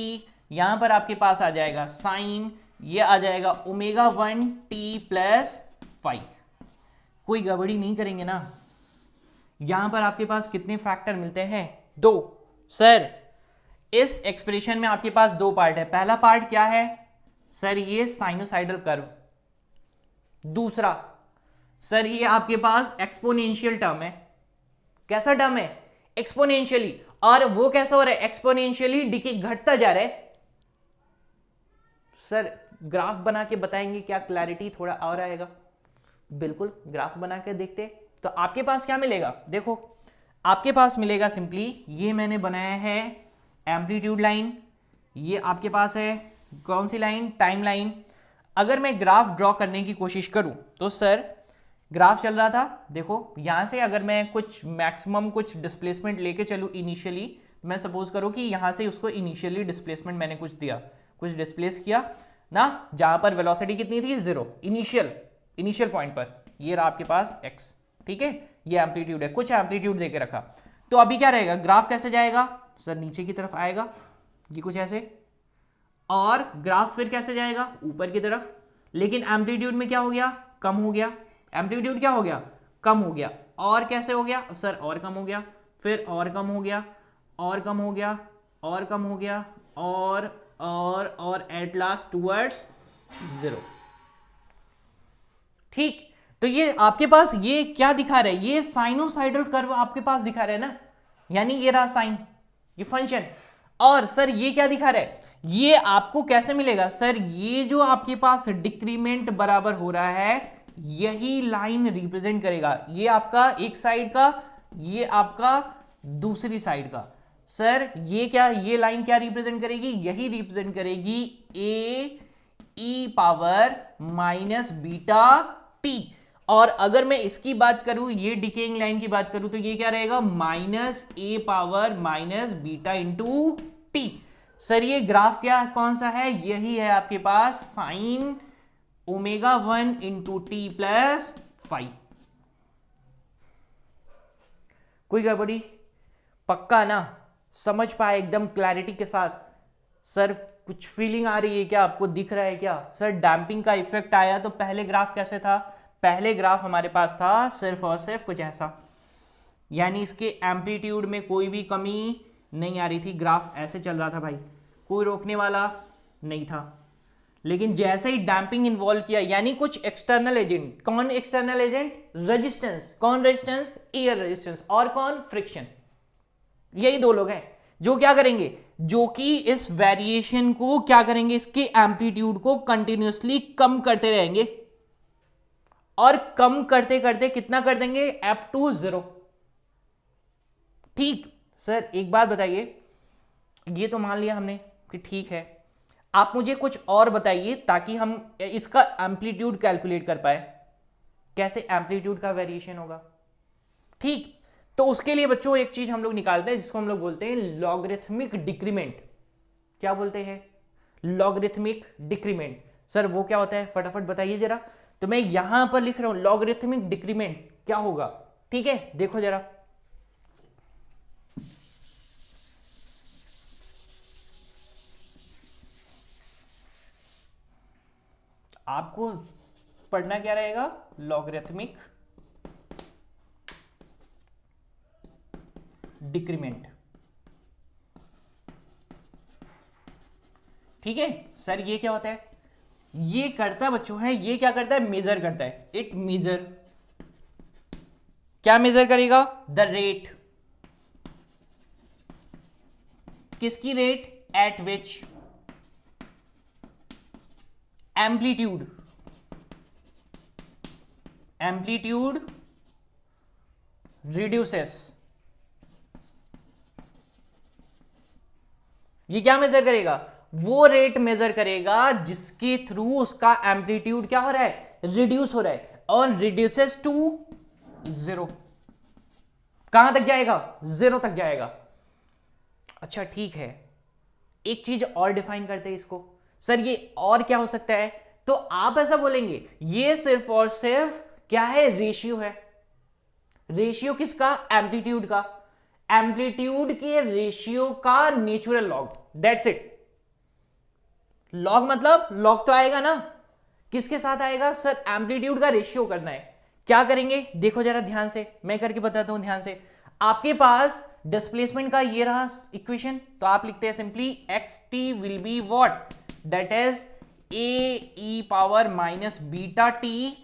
यहां पर आपके पास आ जाएगा साइन, ये आ जाएगा ओमेगा 1 t प्लस 5। कोई गड़बड़ी नहीं करेंगे ना। यहां पर आपके पास कितने फैक्टर मिलते हैं, 2। सर इस एक्सप्रेशन में आपके पास 2 पार्ट है। पहला पार्ट क्या है सर, ये साइनोसाइडल कर्व। दूसरा सर ये आपके पास एक्सपोनेंशियल टर्म है। कैसा टर्म है, एक्सपोनेंशियली। और वो कैसा हो रहा है, एक्सपोनेंशियली डिके घटता जा रहा है। सर ग्राफ बना के बताएंगे क्या क्लैरिटी थोड़ा और आएगा। बिल्कुल ग्राफ बना के देखते। तो आपके पास क्या मिलेगा, देखो आपके पास मिलेगा सिंपली, ये मैंने बनाया है एम्पलीट्यूड लाइन, ये आपके पास है कौन सी लाइन, टाइम लाइन। अगर मैं ग्राफ ड्रॉ करने की कोशिश करूं तो सर ग्राफ चल रहा था, देखो यहां से अगर मैं कुछ मैक्सिमम कुछ डिस्प्लेसमेंट लेके चलूं इनिशियली, मैं सपोज करूं कि यहां से उसको इनिशियली डिस्प्लेसमेंट मैंने कुछ दिया, कुछ डिस्प्लेस किया ना, जहां पर वेलोसिटी कितनी थी 0 इनिशियल पॉइंट पर, ये रहा आपके पास x, ठीक है, ये एम्पलीट्यूड है, कुछ एम्पलीट्यूड देके रखा। तो अभी क्या रहेगा, ग्राफ कैसे जाएगा सर, नीचे की तरफ आएगा, ये कुछ ऐसे, और ग्राफ फिर कैसे जाएगा ऊपर की तरफ। लेकिन एम्पलीट्यूड में क्या हो गया, कम हो गया, एम्पलीट्यूड क्या हो गया, कम हो गया। और कैसे हो गया सर, और कम हो गया, फिर और कम हो गया, और कम हो गया, और कम हो गया, और एट लास्ट टुवर्ड्स 0। ठीक, तो ये आपके पास ये क्या दिखा रहा है, ये साइनोसाइडल कर्व आपके पास दिखा रहा है ना, यानी ये रहा साइन, ये फंक्शन। और सर ये क्या दिखा रहा है, ये आपको कैसे मिलेगा सर, ये जो आपके पास डिक्रीमेंट बराबर हो रहा है, यही लाइन रिप्रेजेंट करेगा, ये आपका एक साइड का, ये आपका दूसरी साइड का। सर ये क्या, ये लाइन क्या रिप्रेजेंट करेगी, यही रिप्रेजेंट करेगी ए ई पावर माइनस बीटा टी। और अगर मैं इसकी बात करूं, ये डिकेइंग लाइन की बात करूं, तो ये क्या रहेगा, minus A power minus beta into T. Sir ये ग्राफ क्या कौन सा है, यही है आपके पास sine omega 1 into T plus 5। कोई गड़बड़ी, पक्का ना, समझ पाए एकदम क्लैरिटी के साथ। सर कुछ फीलिंग आ रही है क्या, आपको दिख रहा है क्या सर, डैम्पिंग का इफेक्ट आया। तो पहले ग्राफ कैसे था, पहले ग्राफ हमारे पास था सिर्फ और सिर्फ कुछ ऐसा, यानी इसके एम्पलीट्यूड में कोई भी कमी नहीं आ रही थी, ग्राफ ऐसे चल रहा था भाई, कोई रोकने वाला नहीं था। लेकिन जैसे ही डैम्पिंग इन्वॉल्व किया, यानी कुछ एक्सटर्नल एजेंट, कौन एक्सटर्नल एजेंट, रेजिस्टेंस, कौन रेजिस्टेंस, एयर रेजिस्टेंस, और कौन, फ्रिक्शन। यही 2 लोग हैं जो क्या करेंगे, जो कि इस वेरिएशन को क्या करेंगे, इसके एम्पलीट्यूड को कंटिन्यूअसली कम करते रहेंगे, और कम करते करते कितना कर देंगे, अप टू 0। ठीक सर एक बात बताइए, ये तो मान लिया हमने कि ठीक है, आप मुझे कुछ और बताइए ताकि हम इसका एम्पलीट्यूड कैलकुलेट कर पाए, कैसे एम्पलीट्यूड का वेरिएशन होगा। ठीक, तो उसके लिए बच्चों एक चीज हम लोग निकालते हैं जिसको हम लोग बोलते हैं लॉगरिथमिक डिक्रीमेंट। क्या बोलते हैं, लॉगरिथमिक डिक्रीमेंट। सर वो क्या होता है, फटाफट बताइए जरा। तो मैं यहां पर लिख रहा हूं लॉगरिथमिक डिक्रीमेंट क्या होगा, ठीक है, देखो जरा। आपको पढ़ना क्या रहेगा, लॉगरिथमिक डिक्रीमेंट। ठीक है सर, ये क्या होता है, ये करता बच्चों है, ये क्या करता है, मेजर करता है। इट मेजर, क्या मेजर करेगा, द रेट, किसकी rate, at which amplitude reduces. ये क्या मेजर करेगा, वो रेट मेजर करेगा जिसके थ्रू उसका एम्पलीट्यूड क्या हो रहा है, रिड्यूस हो रहा है, और रिड्यूसेस टू 0। कहां तक जाएगा, 0 तक जाएगा। अच्छा ठीक है, एक चीज और डिफाइन करते हैं इसको, सर ये और क्या हो सकता है, तो आप ऐसा बोलेंगे ये सिर्फ और सिर्फ क्या है, रेशियो है। रेशियो किसका, एम्पलीट्यूड का, एम्पलीट्यूड के रेशियो का natural log, that's it. Log मतलब लॉग तो आएगा ना, किसके साथ आएगा, सर एम्पलीट्यूड का रेशियो करना है। क्या करेंगे, देखो जरा ध्यान से, मैं करके बताता हूं ध्यान से। आपके पास डिस्प्लेसमेंट का ये रहा इक्वेशन, तो आप लिखते हैं simply x T will be what, that is a E power minus beta t,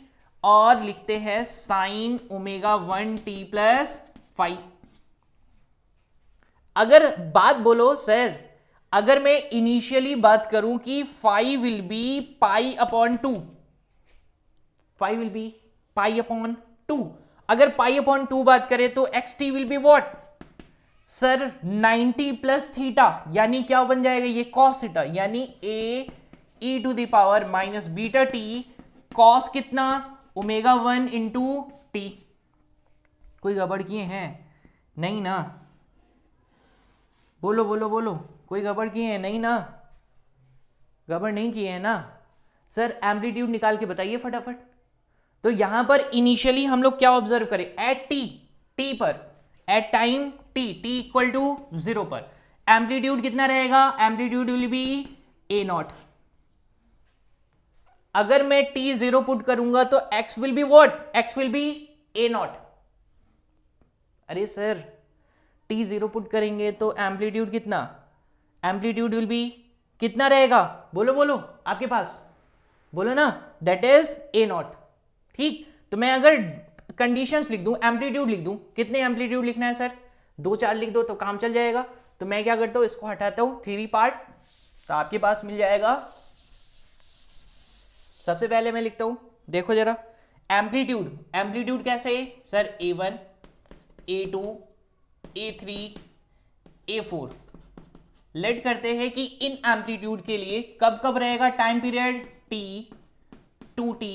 और लिखते हैं साइन ओमेगा 1 टी प्लस 5। अगर बात बोलो सर, अगर मैं इनिशियली बात करूं कि 5 will be pi upon 2, 5 will be pi upon 2, अगर पाई अपॉन 2 बात करें तो X T will be what, sir 90 plus theta, यानी क्या बन जाएगा ये, कॉस थीटा, यानी A e to the power minus beta T cos कितना, ओमेगा 1 इंटू टी। कोई गड़बड़ किए हैं, नहीं ना, बोलो बोलो बोलो, कोई गड़बड़ किए हैं, नहीं ना, गड़बड़ नहीं किए हैं ना। सर एम्पलीट्यूड निकाल के बताइए फटाफट। तो यहां पर इनिशियली हम लोग क्या ऑब्जर्व करें, एट टी पर, at time t equal to 0 पर एम्पलीट्यूड कितना रहेगा, amplitude will be a naught. अगर मैं टी 0 पुट करूंगा तो x will be what, x will be a naught. अरे सर टी 0 पुट करेंगे तो एम्पलीट्यूड कितना, एम्पलीट्यूड विल बी कितना रहेगा, बोलो बोलो आपके पास, बोलो ना, दैट इज ए नॉट। ठीक, तो मैं अगर कंडीशंस लिख दूं, एम्पलीट्यूड लिख दूं, कितने एम्पलीट्यूड लिखना है सर, 2-4 लिख दो तो काम चल जाएगा। तो मैं क्या करता हूं, इसको हटाता हूं थ्योरी पार्ट, तो आपके पास मिल जाएगा। सबसे पहले मैं लिखता हूं, देखो जरा एम्पलीट्यूड, एम्पलीट्यूड कैसे है sir, A1 A2 A3 A4। Late करते हैं कि इन एम्पलीट्यूड के लिए कब कब रहेगा time period, T 2T।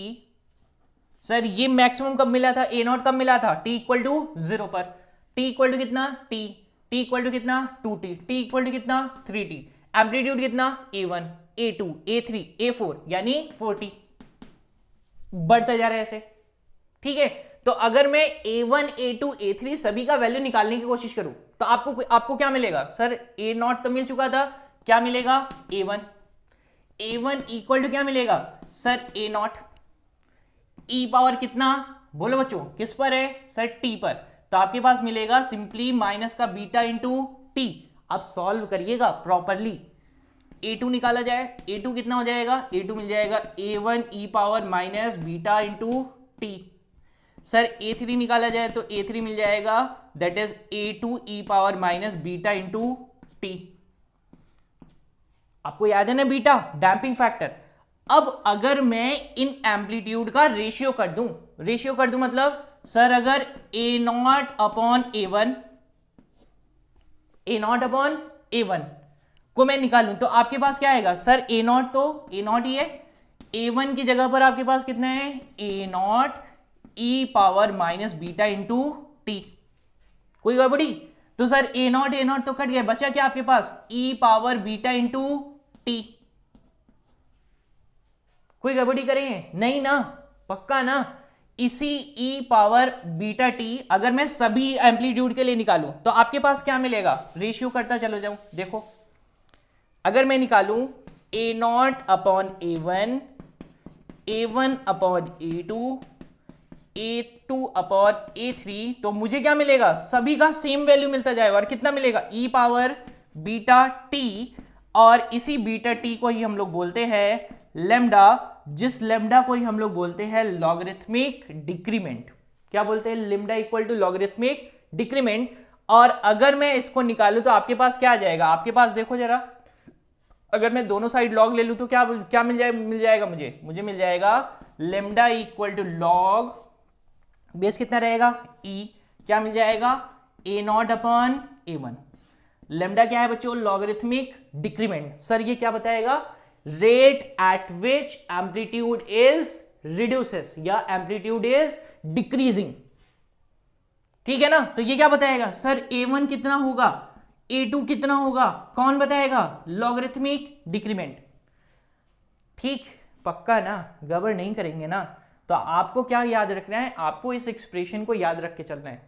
Sir ये मैक्सिमम कब मिला था, ए नॉट कब मिला था, T इक्वल टू 0 पर, T इक्वल टू कितना, T इक्वल टू कितना 2T, T इक्वल टू कितना 3T, एम्पलीट्यूड कितना A1 A2 A3 A4 यानी 4T, बढ़ता जा रहा है ऐसे। ठीक है, तो अगर मैं A1 A2 A3 सभी का वैल्यू निकालने की कोशिश करूं तो आपको क्या मिलेगा, सर ए नॉट तो मिल चुका था, क्या मिलेगा A1 इक्वल टू क्या मिलेगा sir, A not e power कितना, बोलो बच्चों किस पर है सर, टी पर, तो आपके पास मिलेगा सिंपली माइनस का बीटा इंटू टी। अब सॉल्व करिएगा प्रॉपरली, A2 निकाला जाए, A2 कितना हो जाएगा, A2 मिल जाएगा A1 e power minus beta into T. Sir A3 निकाला जाए तो A3 मिल जाएगा that is A2 e power minus beta into T. आपको याद है ना बीटा, डैम्पिंग फैक्टर। अब अगर मैं इन एम्पलीट्यूड का रेशियो कर दूं मतलब सर अगर ए नॉट अपॉन A1 को मैं निकालूं तो आपके पास क्या आएगा सर, ए नॉट तो ए नॉट ही है, A1 की जगह पर आपके पास कितना है, A not e power minus beta into T. कोई गड़बड़ी, तो सर ए नॉट तो कट गया, बचा क्या आपके पास, e power beta into T. कोई गड़बड़ी करें, नहीं ना, पक्का ना। इसी ई पावर बीटा टी अगर मैं सभी एम्पलीट्यूड के लिए निकालूं तो आपके पास क्या मिलेगा, रेशियो करता चलो जाऊं, देखो अगर मैं निकालूं A not upon A1 A1 upon A2 A2 upon A3 तो मुझे क्या मिलेगा, सभी का सेम वैल्यू मिलता जाएगा, और कितना मिलेगा, ई पावर बीटा टी, और इसी बीटा टी को ही हम लोग बोलते हैं लेमडा, जिस लेमडा को ही हम लोग बोलते हैं लॉगरिथमिक डिक्रीमेंट। क्या बोलते हैं? Lambda equal to logarithmic decrement. और अगर मैं इसको निकालूं तो आपके पास क्या आ जाएगा? आपके पास देखो जरा, अगर मैं दोनों साइड लॉग ले लूं तो क्या क्या मिल जाएगा मुझे मिल जाएगा lambda equal to log base कितना रहेगा? ई। क्या मिल जाएगा? A not upon A one. Lambda क्या है बच्चों? Logarithmic decrement. सर ये क्या बताएगा? Rate at which amplitude is reduces या एम्पलीट्यूड इज डिक्रीजिंग। ठीक है ना? तो ये क्या बताएगा? सर A1 कितना होगा, A2 कितना होगा, कौन बताएगा? Logarithmic decrement. ठीक, पक्का ना? गड़बड़ नहीं करेंगे ना? तो आपको क्या याद रखना है? आपको इस एक्सप्रेशन को याद रख के चलना है।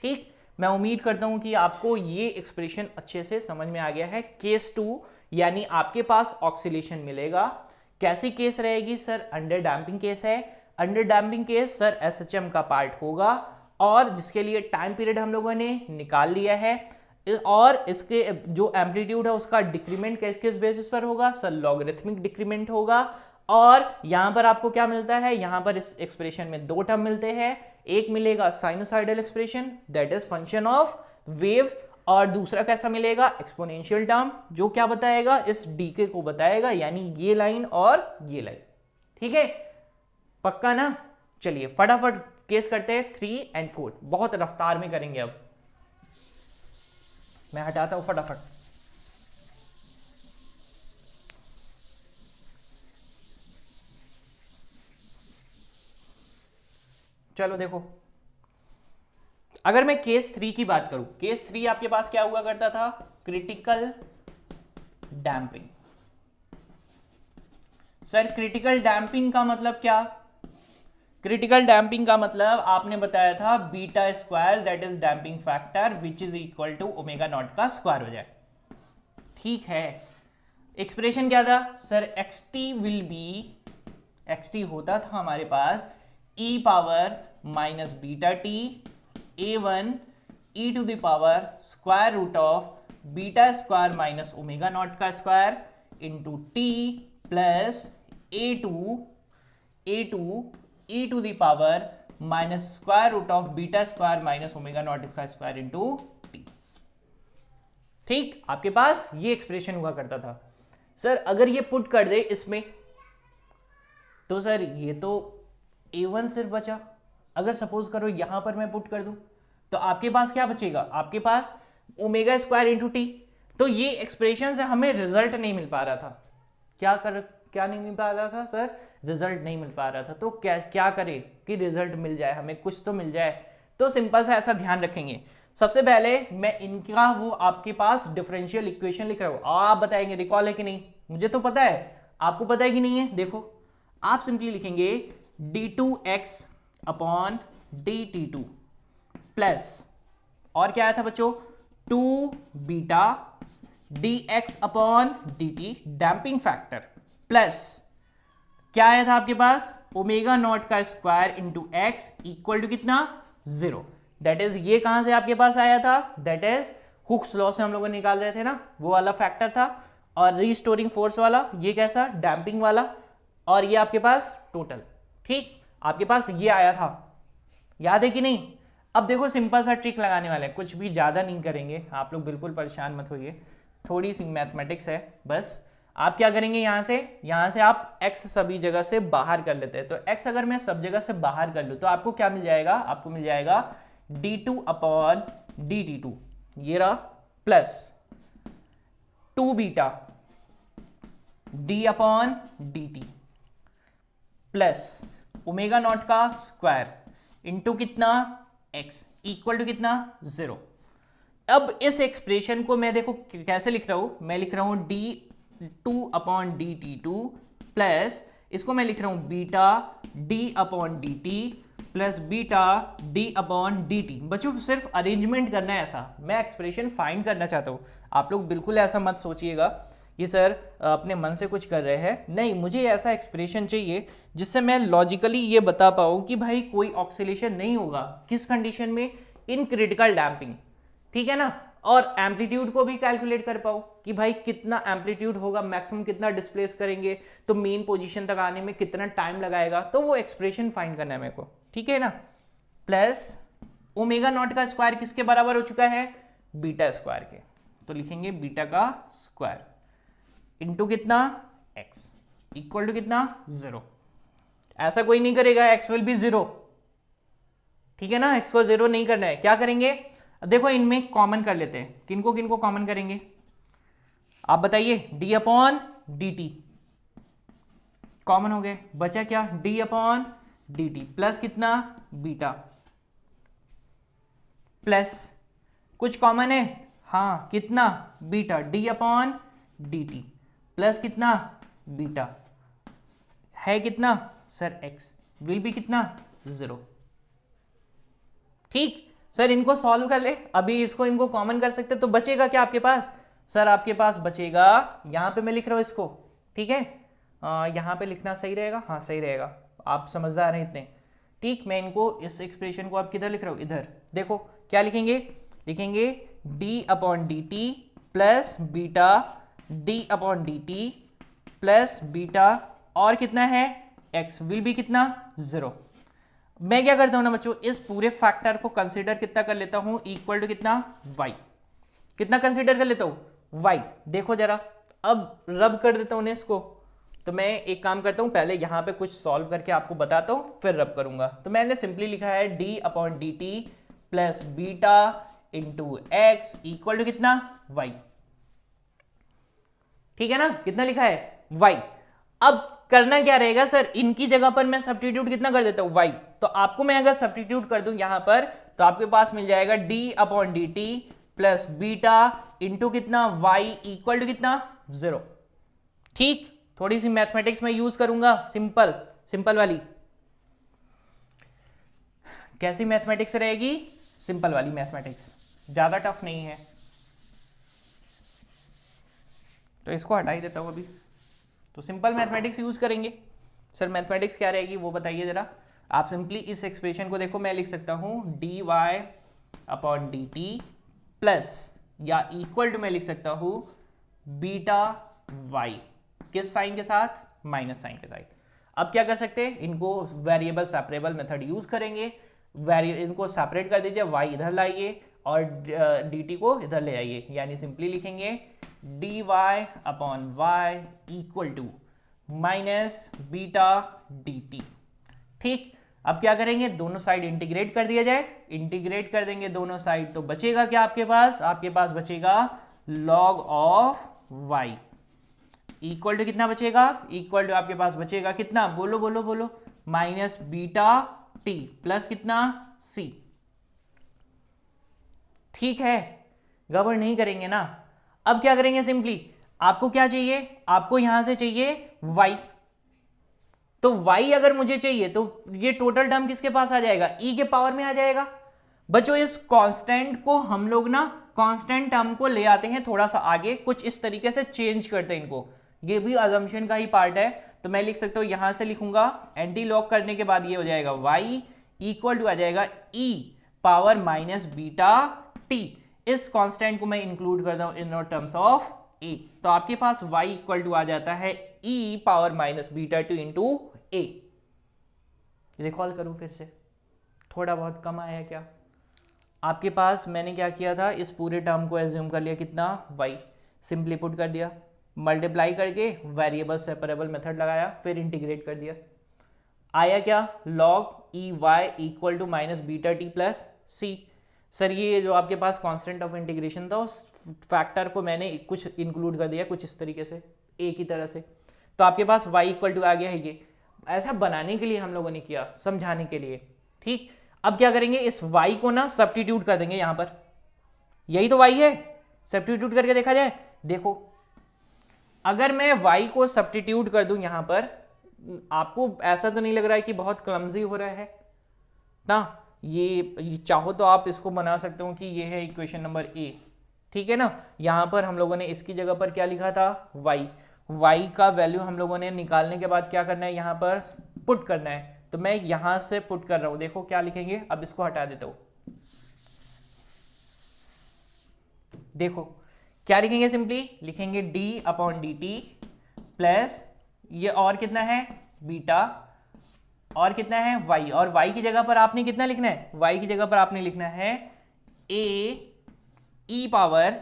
ठीक, मैं उम्मीद करता हूं कि आपको ये एक्सप्रेशन अच्छे से समझ में आ गया है। केस 2 यानी आपके पास ऑक्सीलेशन मिलेगा। कैसी केस रहेगी? सर अंडर डैम्पिंग केस है। Under damping case sir SHM का पार्ट होगा और जिसके लिए टाइम पीरियड हम लोगों ने निकाल लिया है। और इसके जो एम्पलीट्यूड है उसका डिक्रीमेंट किस बेसिस पर होगा? सर लॉगरिथमिक डिक्रीमेंट होगा। और यहां पर आपको क्या मिलता है? यहां पर इस एक्सप्रेशन में दो टर्म मिलते हैं। एक मिलेगा sinusoidal expression that is function of wave, और दूसरा कैसा मिलेगा? एक्सपोनेंशियल टर्म, जो क्या बताएगा? इस डीके को बताएगा, यानी ये लाइन और ये लाइन। ठीक है, पक्का ना? चलिए फटाफट केस करते हैं 3 और 4। बहुत रफ्तार में करेंगे। अब मैं हटाता हूं फटाफट। चलो देखो, अगर मैं केस 3 की बात करूं, केस 3 आपके पास क्या हुआ करता था? Critical damping. Sir critical damping का मतलब क्या? क्रिटिकल डैम्पिंग का मतलब आपने बताया था beta square that is damping factor which is equal to omega not का स्क्वायर हो जाए। ठीक है, एक्सप्रेशन क्या था? Sir xt will be, xt होता था हमारे पास e power minus beta T a1 e to the power square root of beta square minus omega not का square into T plus a2 e to the power minus square root of beta square minus omega not इसका square into T. ठीक, आपके पास ये expression हुआ करता था। Sir अगर ये पुट कर दे इसमें, तो सर ये तो a1 सिर्फ बचा। अगर सपोज करो यहां पर मैं पुट कर दूं तो आपके पास क्या बचेगा? आपके पास ओमेगा स्क्वायर इंटू टी। तो ये एक्सप्रेशन से हमें रिजल्ट नहीं मिल पा रहा था। क्या नहीं मिल पा रहा था? सर रिजल्ट नहीं मिल पा रहा था। तो क्या करें कि रिजल्ट मिल जाए, हमें कुछ तो मिल जाए। तो सिंपल सा ऐसा ध्यान रखेंगे। सबसे पहले मैं इनका वो आपके पास डिफरेंशियल इक्वेशन लिख रहा हूं, आप बताएंगे रिकॉल है कि नहीं। मुझे तो पता है, आपको पता है कि नहीं है। देखो आप सिंपली लिखेंगे d2x अपॉन dt2 प्लस, और क्या आया था बच्चों? 2 beta dx upon dt damping factor plus क्या आया था आपके पास? ओमेगा नॉट का square into x equal to कितना? 0। दैट इज ये कहां से आपके पास आया था? दैट इज हुक्स लॉ से हम लोग निकाल रहे थे ना, वो वाला फैक्टर था। और रीस्टोरिंग फोर्स वाला, ये कैसा? डैम्पिंग वाला। और ये आपके पास टोटल। ठीक, आपके पास ये आया था, याद है कि नहीं? अब देखो सिंपल सा ट्रिक लगाने वाले हैं, कुछ भी ज्यादा नहीं करेंगे, आप लोग बिल्कुल परेशान मत होइए। थोड़ी सी मैथमेटिक्स है बस। आप क्या करेंगे? यहां से आप x सभी जगह से बाहर कर लेते हैं। तो x अगर मैं सब जगह से बाहर कर लूं तो आपको क्या मिल जाएगा? आपको मिल जाएगा d2 अपॉन dt2, ये रहा, plus 2 beta d upon dt plus omega naught का स्क्वायर इंटू कितना? x इक्वल टू कितना? 0। अब इस एक्सप्रेशन को मैं देखो कैसे लिख रहा हूं, मैं लिख रहा हूं d2 अपॉन dt2 प्लस इसको मैं लिख रहा हूं beta d upon dt plus beta d upon dt। बच्चों सिर्फ अरेंजमेंट करना है ऐसा, मैं एक्सप्रेशन फाइंड करना चाहता हूं। आप लोग बिल्कुल ऐसा मत सोचिएगा कि सर अपने मन से कुछ कर रहे हैं, नहीं, मुझे ऐसा एक्सप्रेशन चाहिए जिससे मैं लॉजिकली ये बता पाऊँ कि भाई कोई ऑक्सीलेशन नहीं होगा। किस कंडीशन में? In critical damping. ठीक है ना? और एम्पलीट्यूड को भी कैलकुलेट कर पाऊँ। कि भाई कितना एम्पलीट्यूड होगा, मैक्सिमम कितना डिस्प्लेस करेंगे, तो मेन पोजीशन तक आने में कितना टाइम लगाएगा, तो वो एक्सप्रेशन फाइंड करना है मेरे को, ठीक है ना। प्लस ओमेगा नॉट का स्क्वायर किसके बराबर हो चुका है, बीटा स्क्वायर के, तो लिखेंगे बीटा का स्क्वायर इंटू कितना एक्स इक्वल टू कितना 0। ऐसा कोई नहीं करेगा एक्स विल बी 0, ठीक है ना, एक्स को 0 नहीं करना है। क्या करेंगे, देखो इनमें कॉमन कर लेते हैं, किनको किनको कॉमन करेंगे आप बताइए, D upon D T common हो गए, बचा क्या D upon D T plus कितना बीटा, प्लस कुछ कॉमन है, हाँ कितना beta, D upon D T plus कितना बीटा है कितना सर एक्स विल बी कितना 0। ठीक सर, इनको सॉल्व कर ले, अभी इसको इनको कॉमन कर सकते तो बचेगा क्या आपके पास, सर आपके पास बचेगा, यहां पे मैं लिख रहा हूं इसको, ठीक है, यहां पे लिखना सही रहेगा, हाँ सही रहेगा, आप समझदार हैं इतने, ठीक। मैं इनको इस एक्सप्रेशन को आप किधर लिख रहा हूं, इधर देखो क्या लिखेंगे, लिखेंगे D upon D T plus beta D upon D T plus beta और कितना है x विल बी कितना 0। मैं क्या करता हूं ना बच्चों, इस पूरे फैक्टर को कंसीडर कितना कर लेता हूं, इक्वल टू कितना y, कितना कंसीडर कर लेता हूं y। देखो जरा अब रब कर देता हूं इसको, तो मैं एक काम करता हूं, पहले यहां पे कुछ सॉल्व करके आपको बताता हूं फिर रब करूंगा। तो मैंने सिंपली लिखा है d upon D T plus beta into x equal to कितना y, ठीक है ना, कितना लिखा है y। अब करना क्या रहेगा सर, इनकी जगह पर मैं सब्स्टिट्यूट कितना कर देता हूं y, तो आपको मैं अगर सब्स्टिट्यूट कर दूं यहां पर तो आपके पास मिल जाएगा d upon D T plus beta into कितना y इक्वल टू कितना 0। ठीक, थोड़ी सी मैथमेटिक्स में यूज करूंगा, सिंपल सिंपल वाली। कैसी मैथमेटिक्स रहेगी, सिंपल वाली मैथमेटिक्स, ज्यादा टफ नहीं है, तो इसको हटा ही देता हूं अभी, तो सिंपल मैथमेटिक्स यूज करेंगे। सर मैथमेटिक्स क्या रहेगी वो बताइए जरा। आप सिंपली इस एक्सप्रेशन को देखो, मैं लिख सकता हूं d y upon D T plus या इक्वल टू मैं लिख सकता हूं बीटा वाई, किस साइन के साथ, माइनस साइन के साथ। अब क्या कर सकते हैं, इनको वेरिएबल सेपरेबल मेथड यूज करेंगे, इनको सेपरेट कर दीजिए, वाई इधर लाइए और डी टी को इधर ले आइए, यानी सिंपली लिखेंगे d y upon y equal to minus beta d t. ठीक, अब क्या करेंगे, दोनों साइड इंटीग्रेट कर दिया जाए, इंटीग्रेट कर देंगे दोनों साइड, तो बचेगा क्या आपके पास, आपके पास बचेगा log of y equal to कितना बचेगा, इक्वल टू आपके पास बचेगा कितना, बोलो बोलो बोलो, माइनस बीटा टी प्लस कितना सी। ठीक है, गड़बड़ नहीं करेंगे ना। अब क्या करेंगे, सिंपली आपको क्या चाहिए, आपको यहां से चाहिए y, तो y अगर मुझे चाहिए तो ये टोटल टर्म किसके पास आ जाएगा, e के पावर में आ जाएगा। बच्चों इस कांस्टेंट को हम लोग ना कांस्टेंट टर्म को ले आते हैं थोड़ा सा आगे, कुछ इस तरीके से चेंज करते हैं इनको, ये भी अजम्पशन का ही पार्ट है। तो मैं लिख सकता हूं, यहां से लिखूंगा एंटी लॉग करने के बाद ये हो जाएगा y इक्वल टू आ जाएगा e power minus beta t। इस कांस्टेंट को मैं इंक्लूड करता हूं इन टर्म्स ऑफ a, तो आपके पास y इक्वल टू आ जाता है e power minus beta two into a। Recall करूं फिर से, थोड़ा बहुत कम आया क्या आपके पास, मैंने क्या किया था, इस पूरे टर्म को एज्यूम कर लिया कितना y, सिंपली पुट कर दिया, मल्टीप्लाई करके वेरिएबल सेपरेबल मेथड लगाया, फिर इंटीग्रेट कर दिया, आया क्या log e y equal to minus beta t plus c. Sir ये जो आपके पास कांस्टेंट ऑफ इंटीग्रेशन था उस फैक्टर को मैंने कुछ इंक्लूड कर दिया कुछ इस तरीके से ए की तरह से, तो आपके पास y इक्वल टू आ गया है। ये ऐसा बनाने के लिए हम लोगों ने किया, समझाने के लिए। ठीक, अब क्या करेंगे, इस y को ना सब्स्टिट्यूट कर देंगे यहां पर, यही तो y है, सब्स्टिट्यूट करके देखा जाए। देखो अगर मैं y को सब्स्टिट्यूट कर दूं यहां पर, आपको ऐसा तो नहीं लग रहा है कि बहुत क्लमजी हो रहा है ना, ये चाहो तो आप इसको बना सकते हो कि ये है इक्वेशन नंबर ए, ठीक है ना। यहां पर हम लोगों ने इसकी जगह पर क्या लिखा था y का वैल्यू हम लोगों ने निकालने के बाद क्या करना है, यहां पर पुट करना है, तो मैं यहां से पुट कर रहा हूं। देखो क्या लिखेंगे, अब इसको हटा देता हूं। देखो क्या लिखेंगे? सिंपली लिखेंगे D upon D T plus ये और कितना है बीटा और कितना है y, और y की जगह पर आपने कितना लिखना है? y की जगह पर आपने लिखना है a e power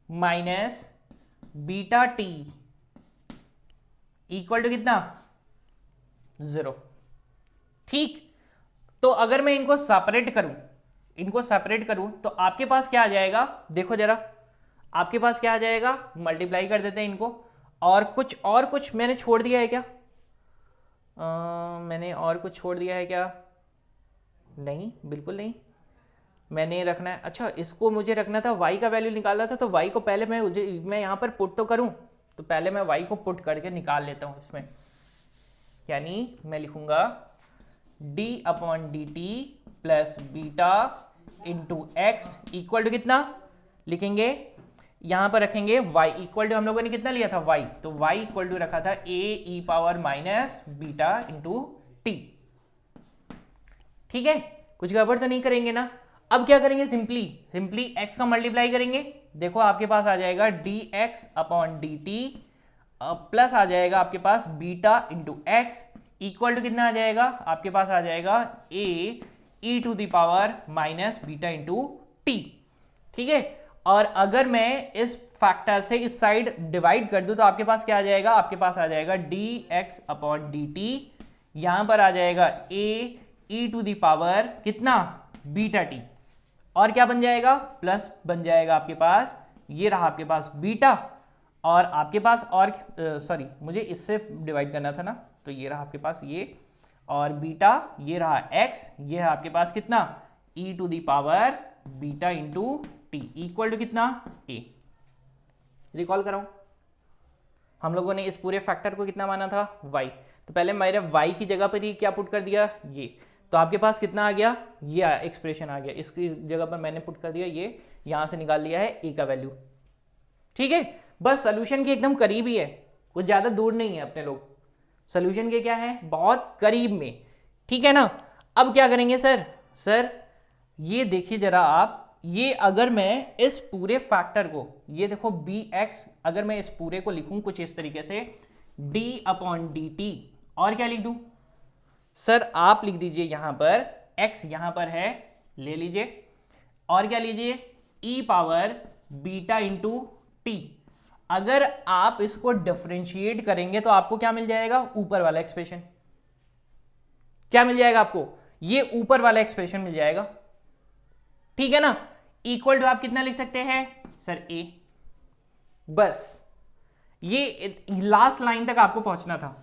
minus beta t equal to कितना? 0। ठीक, तो अगर मैं इनको सेपरेट करूं तो आपके पास क्या आ जाएगा? देखो जरा, आपके पास क्या आ जाएगा? मल्टीप्लाई कर देते हैं इनको, और कुछ मैंने छोड़ दिया है क्या? मैंने और कुछ छोड़ दिया है क्या? नहीं, बिल्कुल नहीं। मैंने रखना है, अच्छा इसको मुझे रखना था, y का वैल्यू निकालना था, तो y को पहले मैं यहाँ पर पुट तो करूँ, तो पहले मैं y को पुट करके निकाल लेता हूँ इसमें। यानी मैं लिखूंगा d upon D T plus beta into x equal to कितना लिखेंगे? यहां पर रखेंगे y इक्वल टू, हम लोगों ने कितना लिया था? y, तो y इक्वल टू रखा था a e power minus beta into T. ठीक है, कुछ गड़बड़ तो नहीं करेंगे ना? अब क्या करेंगे? सिंपली x का मल्टीप्लाई करेंगे। देखो आपके पास आ जाएगा dx upon D T plus आ जाएगा आपके पास beta into x equal to कितना आ जाएगा? आपके पास आ जाएगा a e to the power minus beta into T. ठीक है, और अगर मैं इस फैक्टर से इस साइड डिवाइड कर दूं तो आपके पास क्या आ जाएगा? आपके पास आ जाएगा dx अपॉन डी टी, यहां पर आ जाएगा a e to the power कितना? बीटा टी, और क्या बन जाएगा? प्लस बन जाएगा आपके पास, ये रहा आपके पास बीटा, और आपके पास और सॉरी मुझे इससे डिवाइड करना था ना, तो ये रहा आपके पास ये, और बीटा ये रहा x, ये है आपके पास कितना? e to the power beta into t equal to कितना? a। रिकॉल कराऊं, हम लोगों ने इस पूरे फैक्टर को कितना माना था? y, तो पहले मेरे y की जगह पर ही क्या पुट कर दिया? ये, तो आपके पास कितना आ गया? ये एक्सप्रेशन आ गया, इसकी जगह पर मैंने पुट कर दिया ये, यहां से निकाल लिया है a का वैल्यू। ठीक है, बस सोल्यूशन के एकदम करीब ही है, कुछ ज्यादा दूर नहीं है अपने लोग, सोल्यूशन के क्या है? बहुत करीब में। ठीक है ना? अब क्या करेंगे सर ये देखिए जरा आप, ये अगर मैं इस पूरे फैक्टर को, ये देखो bx, अगर मैं इस पूरे को लिखूं कुछ इस तरीके से d अपॉन डी टी, और क्या लिख दूं? सर आप लिख दीजिए यहां पर x यहां पर है, ले लीजिए, और क्या लीजिए? e power beta into T. अगर आप इसको डिफरेंशिएट करेंगे तो आपको क्या मिल जाएगा? ऊपर वाला एक्सप्रेशन। क्या मिल जाएगा आपको? ये ऊपर वाला एक्सप्रेशन मिल जाएगा। ठीक है ना? इक्वल टू आप कितना लिख सकते हैं सर? a। बस ये लास्ट लाइन तक आपको पहुंचना था।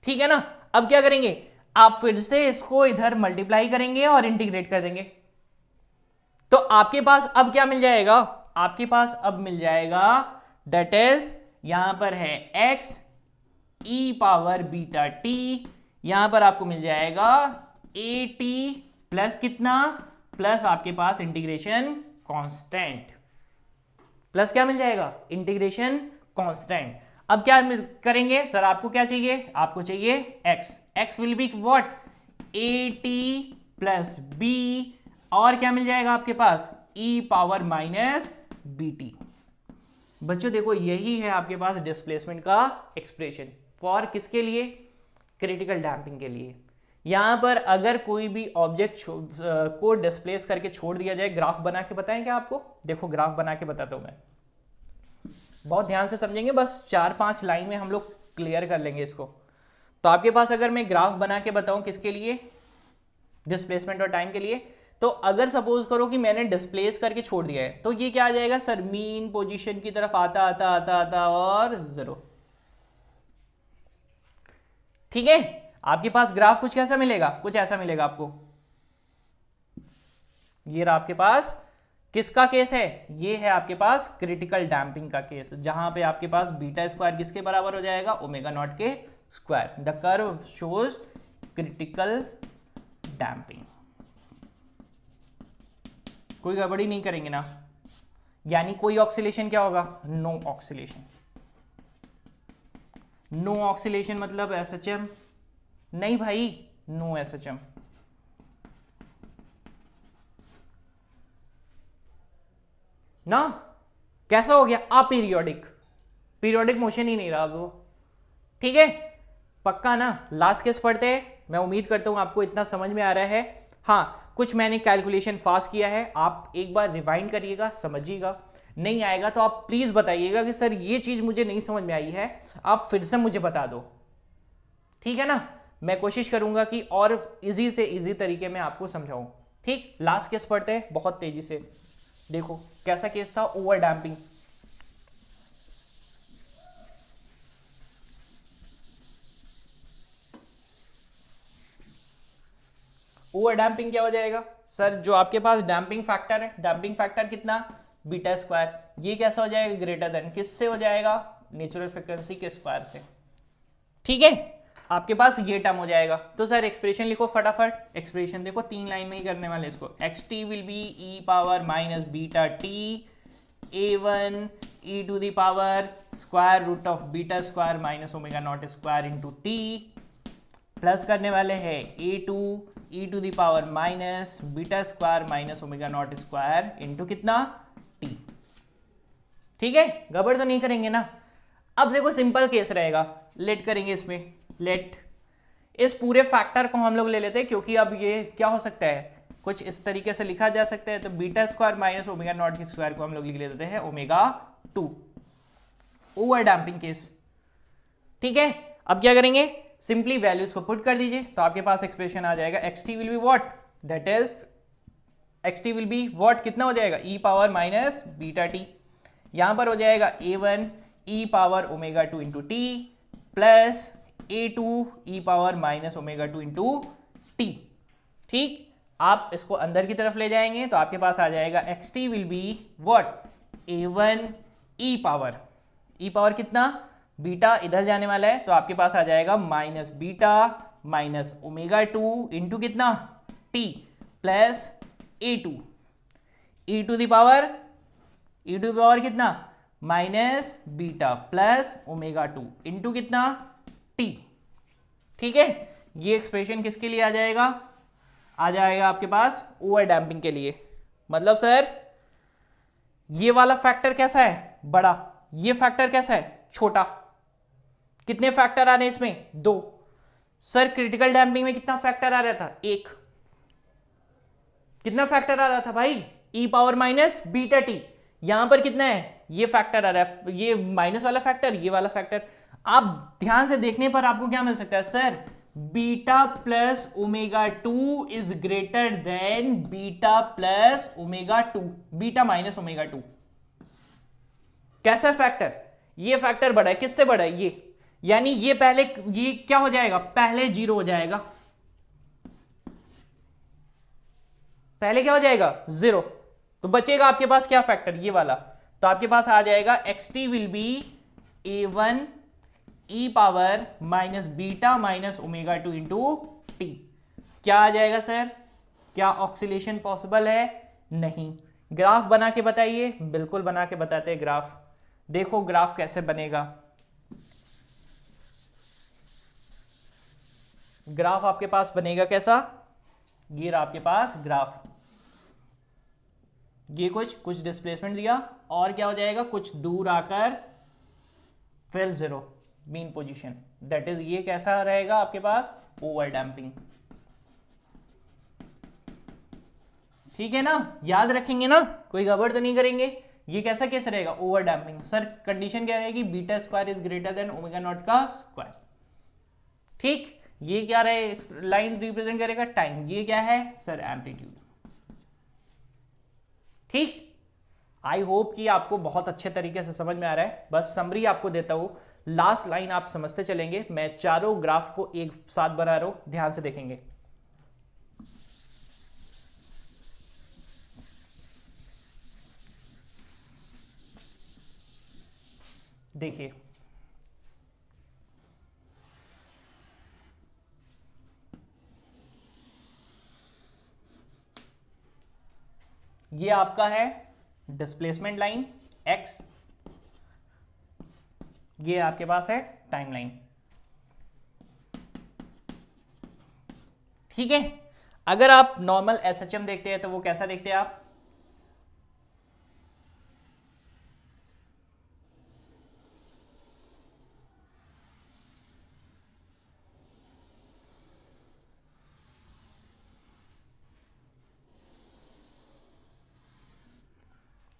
ठीक है ना? अब क्या करेंगे? आप फिर से इसको इधर मल्टीप्लाई करेंगे और इंटीग्रेट कर देंगे, तो आपके पास अब क्या मिल जाएगा? आपके पास अब मिल जाएगा, दैट इज यहां पर है x e power beta t, यहां पर आपको मिल जाएगा a t प्लस कितना? प्लस आपके पास इंटीग्रेशन कांस्टेंट, प्लस क्या मिल जाएगा? Integration constant. अब क्या करेंगे सर? आपको क्या चाहिए? आपको चाहिए x will be what? at plus b, और क्या मिल जाएगा आपके पास? e power minus bt। बच्चों देखो यही है आपके पास डिस्प्लेसमेंट का एक्सप्रेशन फॉर किसके लिए? क्रिटिकल डैम्पिंग के लिए। यहां पर अगर कोई भी ऑब्जेक्ट को डिस्प्लेस करके छोड़ दिया जाए, ग्राफ बना के बताएं क्या आपको? देखो ग्राफ बना के बताता हूं मैं, बहुत ध्यान से समझेंगे, बस 4-5 लाइन में हम लोग क्लियर कर लेंगे इसको। तो आपके पास अगर मैं ग्राफ बना के बताऊं किसके लिए? डिस्प्लेसमेंट और टाइम के लिए। तो अगर सपोज करो कि मैंने डिस्प्लेस करके छोड़ दिया है, तो ये क्या आ जाएगा सर? मीन पोजीशन की तरफ आता आता आता आता और 0। ठीक है, आपके पास ग्राफ कुछ कैसा मिलेगा? कुछ ऐसा मिलेगा आपको। ये रहा आपके पास किसका केस है? ये है आपके पास क्रिटिकल डैम्पिंग का केस, जहां पे आपके पास बीटा स्क्वायर किसके बराबर हो जाएगा? ओमेगा नॉट के square. The curve shows critical damping. कोई गड़बड़ी नहीं करेंगे ना? यानी कोई ऑक्सीलेशन क्या होगा? No oscillation. नो ऑक्सीलेशन मतलब एसएचएम नहीं भाई, नो एसएचएम। ना, कैसा हो गया अपीरियोडिक, पीरियोडिक मोशन ही नहीं रहा वो, ठीक है, पक्का ना। लास्ट केस पढ़ते हैं, मैं उम्मीद करता हूं आपको इतना समझ में आ रहा है। हाँ, कुछ मैंने कैलकुलेशन फास्ट किया है, आप एक बार रिवाइंड करिएगा, समझिएगा, नहीं आएगा तो आप प्लीज बताइएगा कि सर ये चीज मुझे नहीं समझ में आई है, आप फिर से मुझे बता दो, ठीक है ना। मैं कोशिश करूंगा कि और इजी से इजी तरीके में आपको समझाऊं, ठीक। लास्ट केस पढ़ते हैं बहुत तेजी से, देखो कैसा केस था, ओवर डैम्पिंग। ओवर डैम्पिंग क्या हो जाएगा सर, जो आपके पास डैम्पिंग फैक्टर है, डैम्पिंग फैक्टर कितना, बीटा स्क्वायर, ये कैसा हो जाएगा, ग्रेटर देन किससे हो जाएगा, नेचुरल फ्रीक्वेंसी के स्क्वायर से, ठीक है। आपके पास ये टर्म हो जाएगा। तो सर एक्सप्रेशन लिखो फटाफट, एक्सप्रेशन देखो 3 लाइन में ही करने वाले इसको, x T will be e power minus beta T a1 e to the power square root of beta square minus omega naught square into T, plus करने वाले हैं a2 e to the power minus beta square minus omega naught square into कितना, t, ठीक है। गड़बड़ तो नहीं करेंगे ना। अब देखो सिंपल केस रहेगा, लेट करेंगे इसमें, लेट इस पूरे फैक्टर को हम लोग ले लेते हैं, क्योंकि अब ये क्या हो सकता है, कुछ इस तरीके से लिखा जा सकता है। तो beta square minus omega naught की स्क्वायर को हम लोग लिख लेते हैं ओमेगा 2, ओवर डैम्पिंग केस, ठीक है। अब क्या करेंगे, सिंपली वैल्यूज को पुट कर दीजिए, तो आपके पास एक्सप्रेशन आ जाएगा, X T will be what, that is X T will be what, कितना हो जाएगा, e power minus beta T, यहां पर हो जाएगा a1 e power omega 2 into T plus a2 e power minus omega 2 into T, ठीक। आप इसको अंदर की तरफ ले जाएंगे तो आपके पास आ जाएगा X T will be what, a1 e power कितना, बीटा इधर जाने वाला है, तो आपके पास आ जाएगा minus beta minus omega 2 into कितना, T plus a2 e to the power कितना, minus beta plus omega 2 into कितना, टी, ठीक है। ये एक्सप्रेशन किसके लिए आ जाएगा, आ जाएगा आपके पास ओवर डैम्पिंग के लिए। मतलब सर ये वाला फैक्टर कैसा है, बड़ा, ये फैक्टर कैसा है, छोटा, कितने फैक्टर आ रहे हैं इसमें, 2। सर क्रिटिकल डैम्पिंग में कितना फैक्टर आ रहा था, 1, कितना फैक्टर आ रहा था भाई, ई पावर माइनस बीटा टी, यहां पर कितना है, ये फैक्टर आ रहा है, ये माइनस वाला फैक्टर, ये वाला फैक्टर। आप ध्यान से देखने पर आपको क्या मिल सकता है, sir beta plus omega 2 is greater than beta plus omega 2, beta minus omega 2, कैसा फैक्टर, ये फैक्टर बड़ा है, किससे बड़ा है, ये, यानी ये पहले, ये क्या हो जाएगा, पहले 0 हो जाएगा, पहले क्या हो जाएगा, 0, तो बचेगा आपके पास क्या फैक्टर, ये वाला, तो आपके पास आ जाएगा X T will B a1 e power minus beta minus omega 2 into T. क्या आ जाएगा सर, क्या ऑक्सीलेशन पॉसिबल है, नहीं। ग्राफ बना के बताइए, बिल्कुल बना के बताते हैं ग्राफ, देखो ग्राफ कैसे बनेगा। ग्राफ आपके पास बनेगा कैसा, ये रहा आपके पास ग्राफ, ये कुछ डिस्प्लेसमेंट दिया और क्या हो जाएगा, कुछ दूर आकर फिर 0 मीन पोजीशन, दैट इज ये कैसा रहेगा आपके पास, ओवर डैम्पिंग, ठीक है ना, याद रखेंगे ना, कोई गड़बड़ तो नहीं करेंगे। ये कैसा केस रहेगा, ओवर डैम्पिंग। सर कंडीशन क्या रहेगी, beta square is greater than omega naught का स्क्वायर, ठीक। ये क्या रहे, लाइन रिप्रेजेंट करेगा टाइम, ये क्या है सर, एम्पलीट्यूड, ठीक। आई होप कि आपको बहुत अच्छे तरीके से समझ में आ रहा है। बस समरी आपको देता हूं, लास्ट लाइन आप समझते चलेंगे, मैं चारों ग्राफ को एक साथ बना रहा हूं, ध्यान से देखेंगे। देखिए ये आपका है डिस्प्लेसमेंट लाइन x, ये आपके पास है टाइम लाइन, ठीक है। अगर आप नॉर्मल एसएचएम देखते हैं तो वो कैसा देखते हैं आप,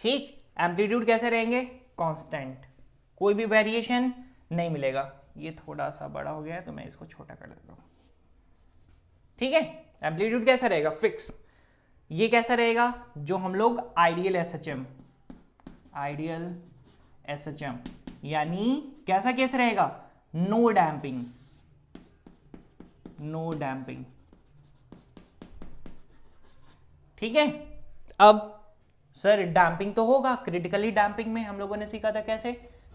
ठीक, एम्पलीट्यूड कैसे रहेंगे, कांस्टेंट, कोई भी वेरिएशन नहीं मिलेगा। ये थोड़ा सा बड़ा हो गया है तो मैं इसको छोटा कर देता हूं। ठीक है, एम्पलीट्यूड कैसा रहेगा, फिक्स। ये कैसा रहेगा, जो हम लोग आइडियल एसएचएम, आइडियल एसएचएम यानी कैसा केस रहेगा, नो डैम्पिंग, नो डैम्पिंग। ठीक है, अब सर डैम्पिंग तो होगा, क्रिटिकली डैम्पिंग में हम लोगों ने सीखा था कैसे,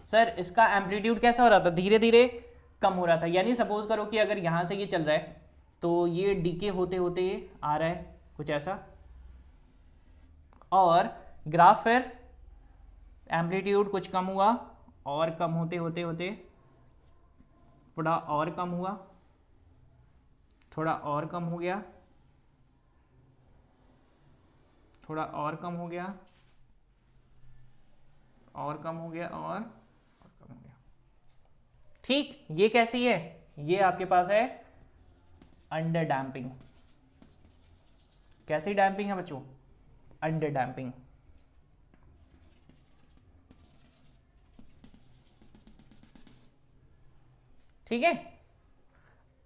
सर इसका एम्पलीट्यूड कैसा हो रहा था, धीरे धीरे कम हो रहा था। यानी सपोज करो कि अगर यहां से ये चल रहा है तो ये डीके होते होते आ रहा है कुछ ऐसा, और ग्राफ फिर एम्पलीट्यूड कुछ कम हुआ और कम होते होते होते थोड़ा और कम हुआ, थोड़ा और कम हो गया, थोड़ा और कम हो गया, और कम हो गया, और कम हो गया। ठीक, ये कैसी है, ये आपके पास है अंडर डैम्पिंग। कैसी डैम्पिंग है बच्चों, अंडर डैम्पिंग। ठीक है,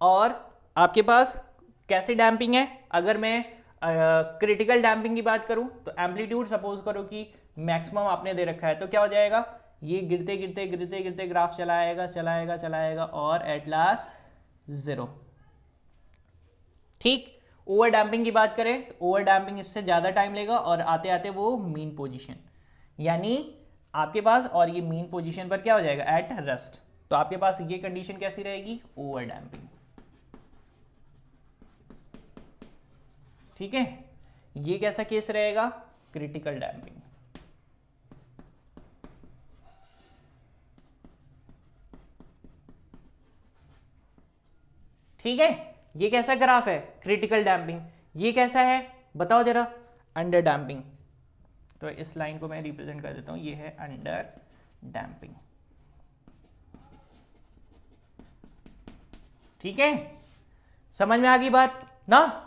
और आपके पास कैसी डैम्पिंग है, अगर मैं क्रिटिकल डैम्पिंग की बात करूं तो एम्पलीट्यूड सपोज करो कि मैक्सिमम आपने दे रखा है, तो क्या हो जाएगा, ये गिरते गिरते गिरते गिरते ग्राफ चलाएगा चलाएगा चलाएगा और एट लास्ट 0। ठीक, ओवर डैम्पिंग की बात करें तो ओवर डैम्पिंग इससे ज़्यादा टाइम लेगा और आते आते वो मीन पोजीशन, यानी आपके पास, और ये मीन पोजीशन पर क्या हो जाएगा, एट रेस्ट। तो आपके पास ये कंडीशन कैसी रहेगी, ओवर डैम्पिंग। ठीक है, ये कैसा केस रहेगा, क्रिटिकल डैम्पिंग। ठीक है, ये कैसा ग्राफ है, क्रिटिकल डैम्पिंग। ये कैसा है बताओ जरा, अंडर डैम्पिंग। तो इस लाइन को मैं रिप्रेजेंट कर देता हूं, ये है अंडर डैम्पिंग। ठीक है, समझ में आ गई बात ना,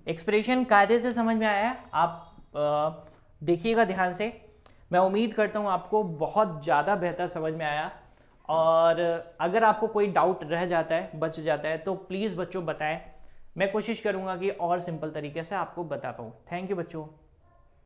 एक्सप्रेशन कायदे से समझ में आया, आप देखिएगा ध्यान से। मैं उम्मीद करता हूं आपको बहुत ज़्यादा बेहतर समझ में आया, और अगर आपको कोई डाउट रह जाता है, बच जाता है, तो प्लीज़ बच्चों बताएं, मैं कोशिश करूंगा कि और सिंपल तरीके से आपको बता पाऊँ। थैंक यू बच्चों।